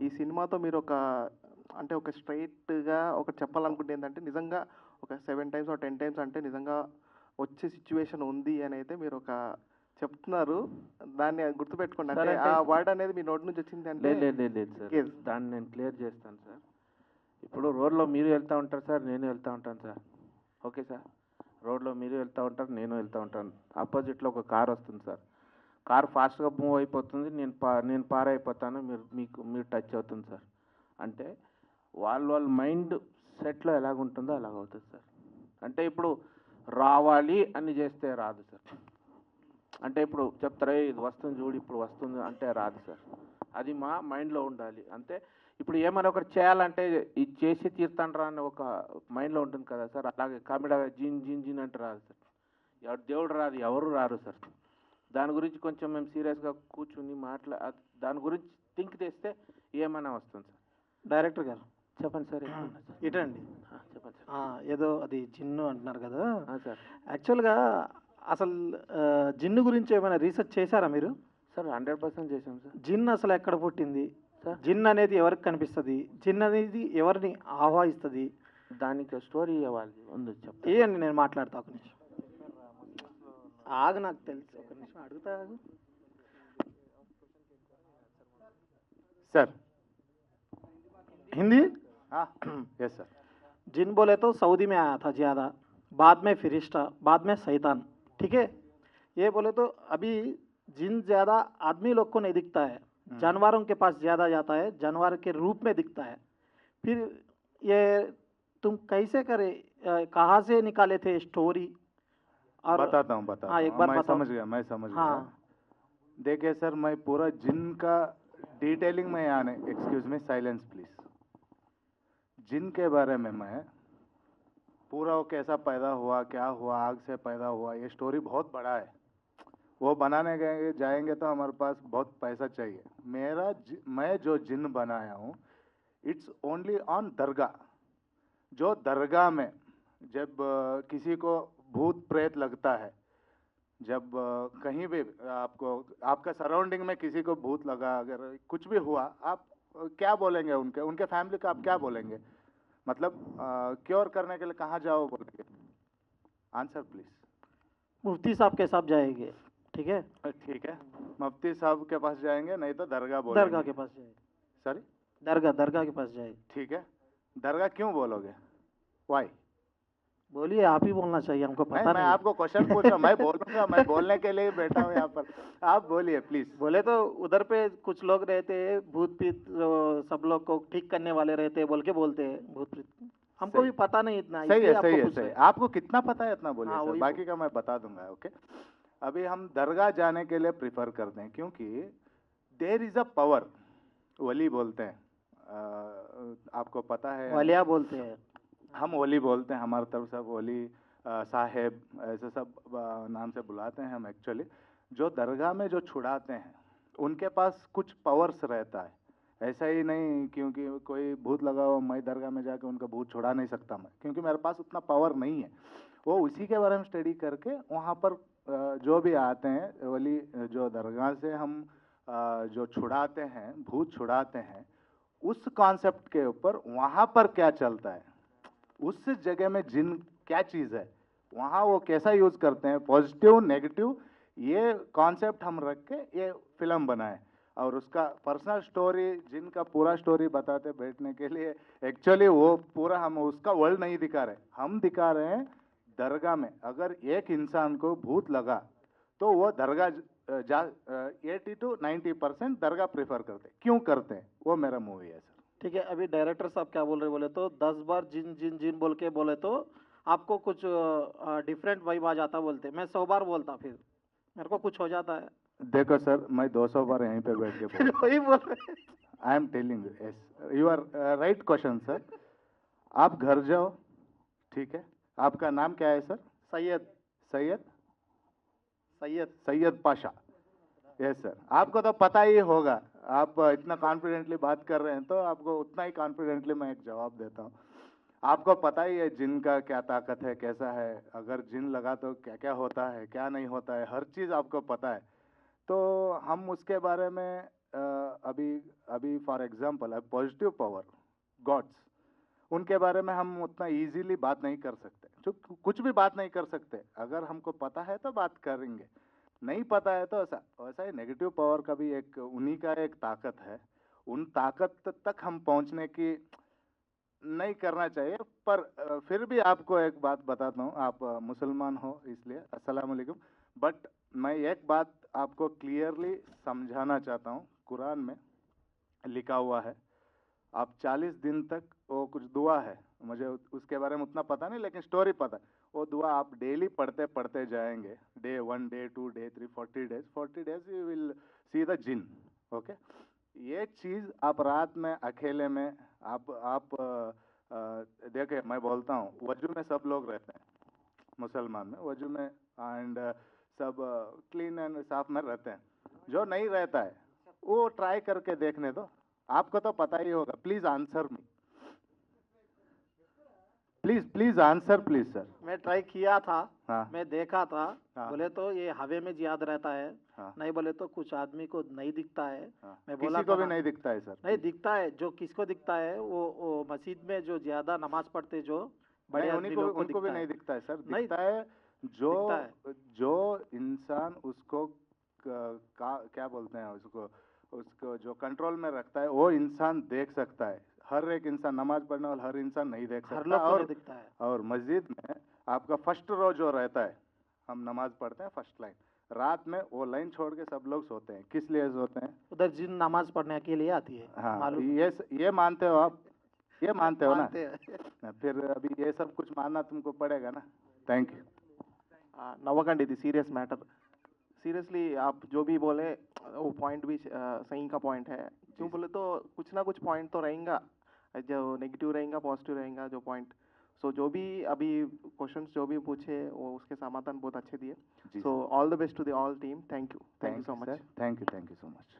ఈ సినిమాతో మీరు ఒక స్ట్రైట్గా ఒకటి చెప్పాలనుకుంటే ఏంటంటే నిజంగా ఒక 7 times or 10 times అంటే నిజంగా వచ్చే సిచ్యువేషన్ ఉంది అని అయితే మీరు ఒక చెప్తున్నారు. దాన్ని గుర్తుపెట్టుకోండి. అంటే ఆ వర్డ్ అనేది మీ నోటి నుంచి వచ్చింది అంటే లేదు సార్. దాన్ని నేను క్లియర్ చేస్తాను సార్. ఇప్పుడు రోడ్లో మీరు వెళ్తూ ఉంటారు సార్, నేను వెళ్తూ ఉంటాను సార్. Okay sir. రోడ్లో మీరు వెళ్తూ ఉంటారు, నేను వెళ్తూ ఉంటాను. ఆపోజిట్లో ఒక కార్ వస్తుంది సార్. కార్ ఫాస్ట్గా మూవ్ అయిపోతుంది, నేను పారైపోతాను, మీరు టచ్ అవుతుంది సార్. అంటే వాళ్ళ మైండ్ సెట్లో ఎలాగుంటుందో అలాగ అవుతుంది సార్. అంటే ఇప్పుడు రావాలి అని చేస్తే రాదు సార్. అంటే ఇప్పుడు చెప్తారా ఇది వస్తుంది చూడు ఇప్పుడు వస్తుంది అంటే రాదు సార్. అది మా మైండ్లో ఉండాలి. అంతే. ఇప్పుడు ఏమైనా ఒకటి చేయాలంటే ఇది చేసి తీర్తాండ్రా అని ఒక మైండ్లో ఉంటుంది కదా సార్. అలాగే కామెడీ జిన్ అంటే రాదు సార్. దేవుడు రాదు, ఎవరు రారు సార్. దాని గురించి కొంచెం మేము సీరియస్గా కూర్చుని దాని గురించి థింక్ చేస్తే ఏమైనా వస్తుంది సార్. డైరెక్టర్ గారు చెప్పండి సార్. ఇటండి చెప్పండి సార్. ఏదో అది జిన్ను అంటున్నారు కదా సార్. యాక్చువల్గా అసలు జిన్ను గురించి ఏమైనా రీసెర్చ్ చేశారా మీరు? సార్ 100% చేశాం సార్. జిన్ అసలు ఎక్కడ పుట్టింది? జిన్ అనేది ఎవరికి కనిపిస్తుంది? జిన్ అనేది ఎవరిని ఆహ్వానిస్తుంది? దానికి స్టోరీ ఇవ్వాలి ఉంది చెప్తా. ఏయండి నేను మాట్లాడతా. ఒక నిమిషం ఆగు, నాకు తెలుసు. ఒక నిమిషం అడుగుతా. सर हिंदी? हाँ यस सर. जिन बोले तो सऊदी में आया था ज़्यादा, बाद में फिरिश्ता, बाद में शैतान. ठीक है. ये बोले तो अभी जिन ज़्यादा आदमी लोग को नहीं दिखता है, जानवरों के पास ज़्यादा जाता है, जानवर के रूप में दिखता है. फिर ये तुम कैसे करे, कहाँ से निकाले थे स्टोरी? और बताता हूँ. हाँ, एक बार मैं बताओ. समझ गया. हाँ. देखिए सर, मैं पूरा जिन का डिटेलिंग में आने, एक्सक्यूज मी, साइलेंस प्लीज. जिन के बारे में मैं पूरा वो कैसा पैदा हुआ, क्या हुआ, आग से पैदा हुआ, ये स्टोरी बहुत बड़ा है. वो बनाने गए जाएंगे तो हमारे पास बहुत पैसा चाहिए. मैं जो जिन बनाया हूँ इट्स ओनली ऑन दरगाह. जो दरगाह में जब किसी को भूत प्रेत लगता है, जब कहीं भी आपका सराउंडिंग में किसी को भूत लगा, अगर कुछ भी हुआ, आप क्या बोलेंगे? उनके फैमिली को आप क्या बोलेंगे? मतलब क्योर करने के लिए कहाँ जाओ बोलेंगे? Answer please. मुफ्ती साहब के साथ जाएंगे. ठीक है. ठीक है, मुफ्ती साहब के पास जाएंगे, नहीं तो दरगाह बोलेंगे. दरगाह के पास जाएंगे. सॉरी, दरगाह के पास जाएंगे. ठीक है. दरगाह क्यों बोलोगे? वाई? बोलिए, आप ही बोलना चाहिए, हमको पता मैं नहीं. आपको क्वेश्चन पूछ रहा हूँ. मैं बोलूंगा, मैं बोलने के लिए बैठा हूँ यहाँ पर. आप बोलिए प्लीज. बोले तो उधर पे कुछ लोग रहते हैं, भूत प्रीत सब लोग को ठीक करने वाले रहते हैं, बोल के बोलते हैं भूत प्रीत. हमको भी पता नहीं इतना. सही है, सही है, सही. आपको कितना पता है इतना बोलिए. हाँ, सर, बाकी का मैं बता दूंगा. ओके. अभी हम दरगाह जाने के लिए प्रिफर करते हैं क्योंकि देर इज अ पावर. वली बोलते हैं, आपको पता है. वलिया बोलते हैं. हम वली बोलते हैं, हमारी तरफ से वली साहेब ऐसे सब नाम से बुलाते हैं हम. एक्चुअली जो दरगाह में जो छुड़ाते हैं उनके पास कुछ पावर्स रहता है. ऐसा ही नहीं क्योंकि कोई भूत लगा हो मैं दरगाह में जाके उनका भूत छुड़ा नहीं सकता मैं, क्योंकि मेरे पास उतना पावर नहीं है. वो उसी के बारे में स्टडी करके वहाँ पर जो भी आते हैं वली, जो दरगाह से हम जो छुड़ाते हैं, भूत छुड़ाते हैं, उस कॉन्सेप्ट के ऊपर वहाँ पर क्या चलता है, उस जगह में जिन क्या चीज़ है, वहाँ वो कैसा यूज़ करते हैं, पॉजिटिव नेगेटिव, ये कॉन्सेप्ट हम रख के ये फिल्म बनाए. और उसका पर्सनल स्टोरी जिनका पूरा स्टोरी बताते बैठने के लिए एक्चुअली वो पूरा हम उसका वर्ल्ड नहीं दिखा रहे, हम दिखा रहे हैं दरगाह में अगर एक इंसान को भूत लगा तो वो दरगाह 80 to 90% दरगाह प्रेफर करते हैं। क्यों करते हैं, वो मेरा मूवी है सर। ठीक है, अभी डायरेक्टर साहब क्या बोल रहे बोले तो 10 बार जिन जिन जिन बोल के बोले तो आपको कुछ डिफरेंट वाइब आ जाता बोलते, मैं 100 बार बोलता फिर मेरे को कुछ हो जाता है। देखो सर, मैं 200 बार यहीं पे बैठ के फिर वही बोल रहे। I am telling yes, you are right question sir. आप घर जाओ, ठीक है, आपका नाम क्या है sir? Syed. Syed Syed Syed Pasha. Yes sir, आपको तो पता ही होगा, आप इतना कॉन्फिडेंटली बात कर रहे हैं तो आपको उतना ही कॉन्फिडेंटली मैं एक जवाब देता हूँ। आपको पता ही है जिन का क्या ताकत है, कैसा है, अगर जिन लगा तो क्या क्या होता है, क्या नहीं होता है, हर चीज़ आपको पता है। तो हम उसके बारे में अभी for example positive power gods, उनके बारे में हम उतना इजीली बात नहीं कर सकते, जो कुछ भी बात नहीं कर सकते। अगर हमको पता है तो बात करेंगे, नहीं पता है तो ऐसा ही नेगेटिव पावर का भी एक उन्हीं का एक ताकत है। उन ताकत तक हम पहुंचने की नहीं करना चाहिए। पर फिर भी आपको एक बात बताता हूँ, आप मुसलमान हो इसलिए अस्सलाम वालेकुम, बट मैं एक बात आपको क्लियरली समझाना चाहता हूँ। कुरान में लिखा हुआ है, आप 40 दिन तक वो कुछ दुआ है, मुझे उसके बारे में उतना पता नहीं लेकिन स्टोरी पता है। वो दुआ आप डेली पढ़ते पढ़ते जाएंगे, day 1, day 2, day 3, 40 days you will see the jinn. Okay, ये चीज़ आप रात में अकेले में आप देखिए, मैं बोलता हूँ वजू में सब लोग रहते हैं, मुसलमान में वजू में एंड सब क्लीन एंड साफ में रहते हैं। जो नहीं रहता है वो ट्राई करके देखने दो, आपको तो पता ही होगा। Please answer me, please answer please sir. मैं ट्राई किया था, हाँ। मैं देखा था। हाँ। बोले तो ये हवे में याद रहता है। हाँ। नहीं बोले तो कुछ आदमी को नहीं दिखता है। हाँ। मैं बोला किसी को था भी ना, नहीं दिखता है सर। नहीं दिखता है। जो किसको दिखता है वो मस्जिद में जो ज्यादा नमाज पढ़ते जो बड़े नहीं, आदमी उनको लोग को उनको भी दिखता नहीं है। दिखता है सर। नहीं, दिखता है दिखता है। जो इंसान उसको क्या बोलते हैं उसको जो कंट्रोल में रखता है वो इंसान देख सकता है। हर एक इंसान, नमाज पढ़ने वाला हर इंसान नहीं देख हर सकता। लोग को और नहीं दिखता है। और मस्जिद में आपका फर्स्ट रो जो रहता है, हम नमाज पढ़ते हैं फर्स्ट लाइन, रात में वो लाइन छोड़ के सब लोग सोते हैं। किस लिए सोते हैं? उधर जिन नमाज पढ़ने के लिए आती है। हाँ, मालूम? ये मानते हो आप? ये मानते हो ना? मानते हैं। फिर अभी ये सब कुछ मानना तुमको पड़ेगा ना। Thank you. नव्वకండి, ఇది सीरियस मैटर। सीरियसली आप जो भी बोले वो पॉइंट भी सही का पॉइंट है। क्यों बोले तो कुछ ना कुछ पॉइंट तो रहेगा, जो नेगेटिव रहेगा पॉजिटिव रहेगा जो पॉइंट। सो जो भी अभी क्वेश्चंस जो भी पूछे वो उसके समाधान बहुत अच्छे दिए। So all the best to the all team. Thank you so much. Thank you so much.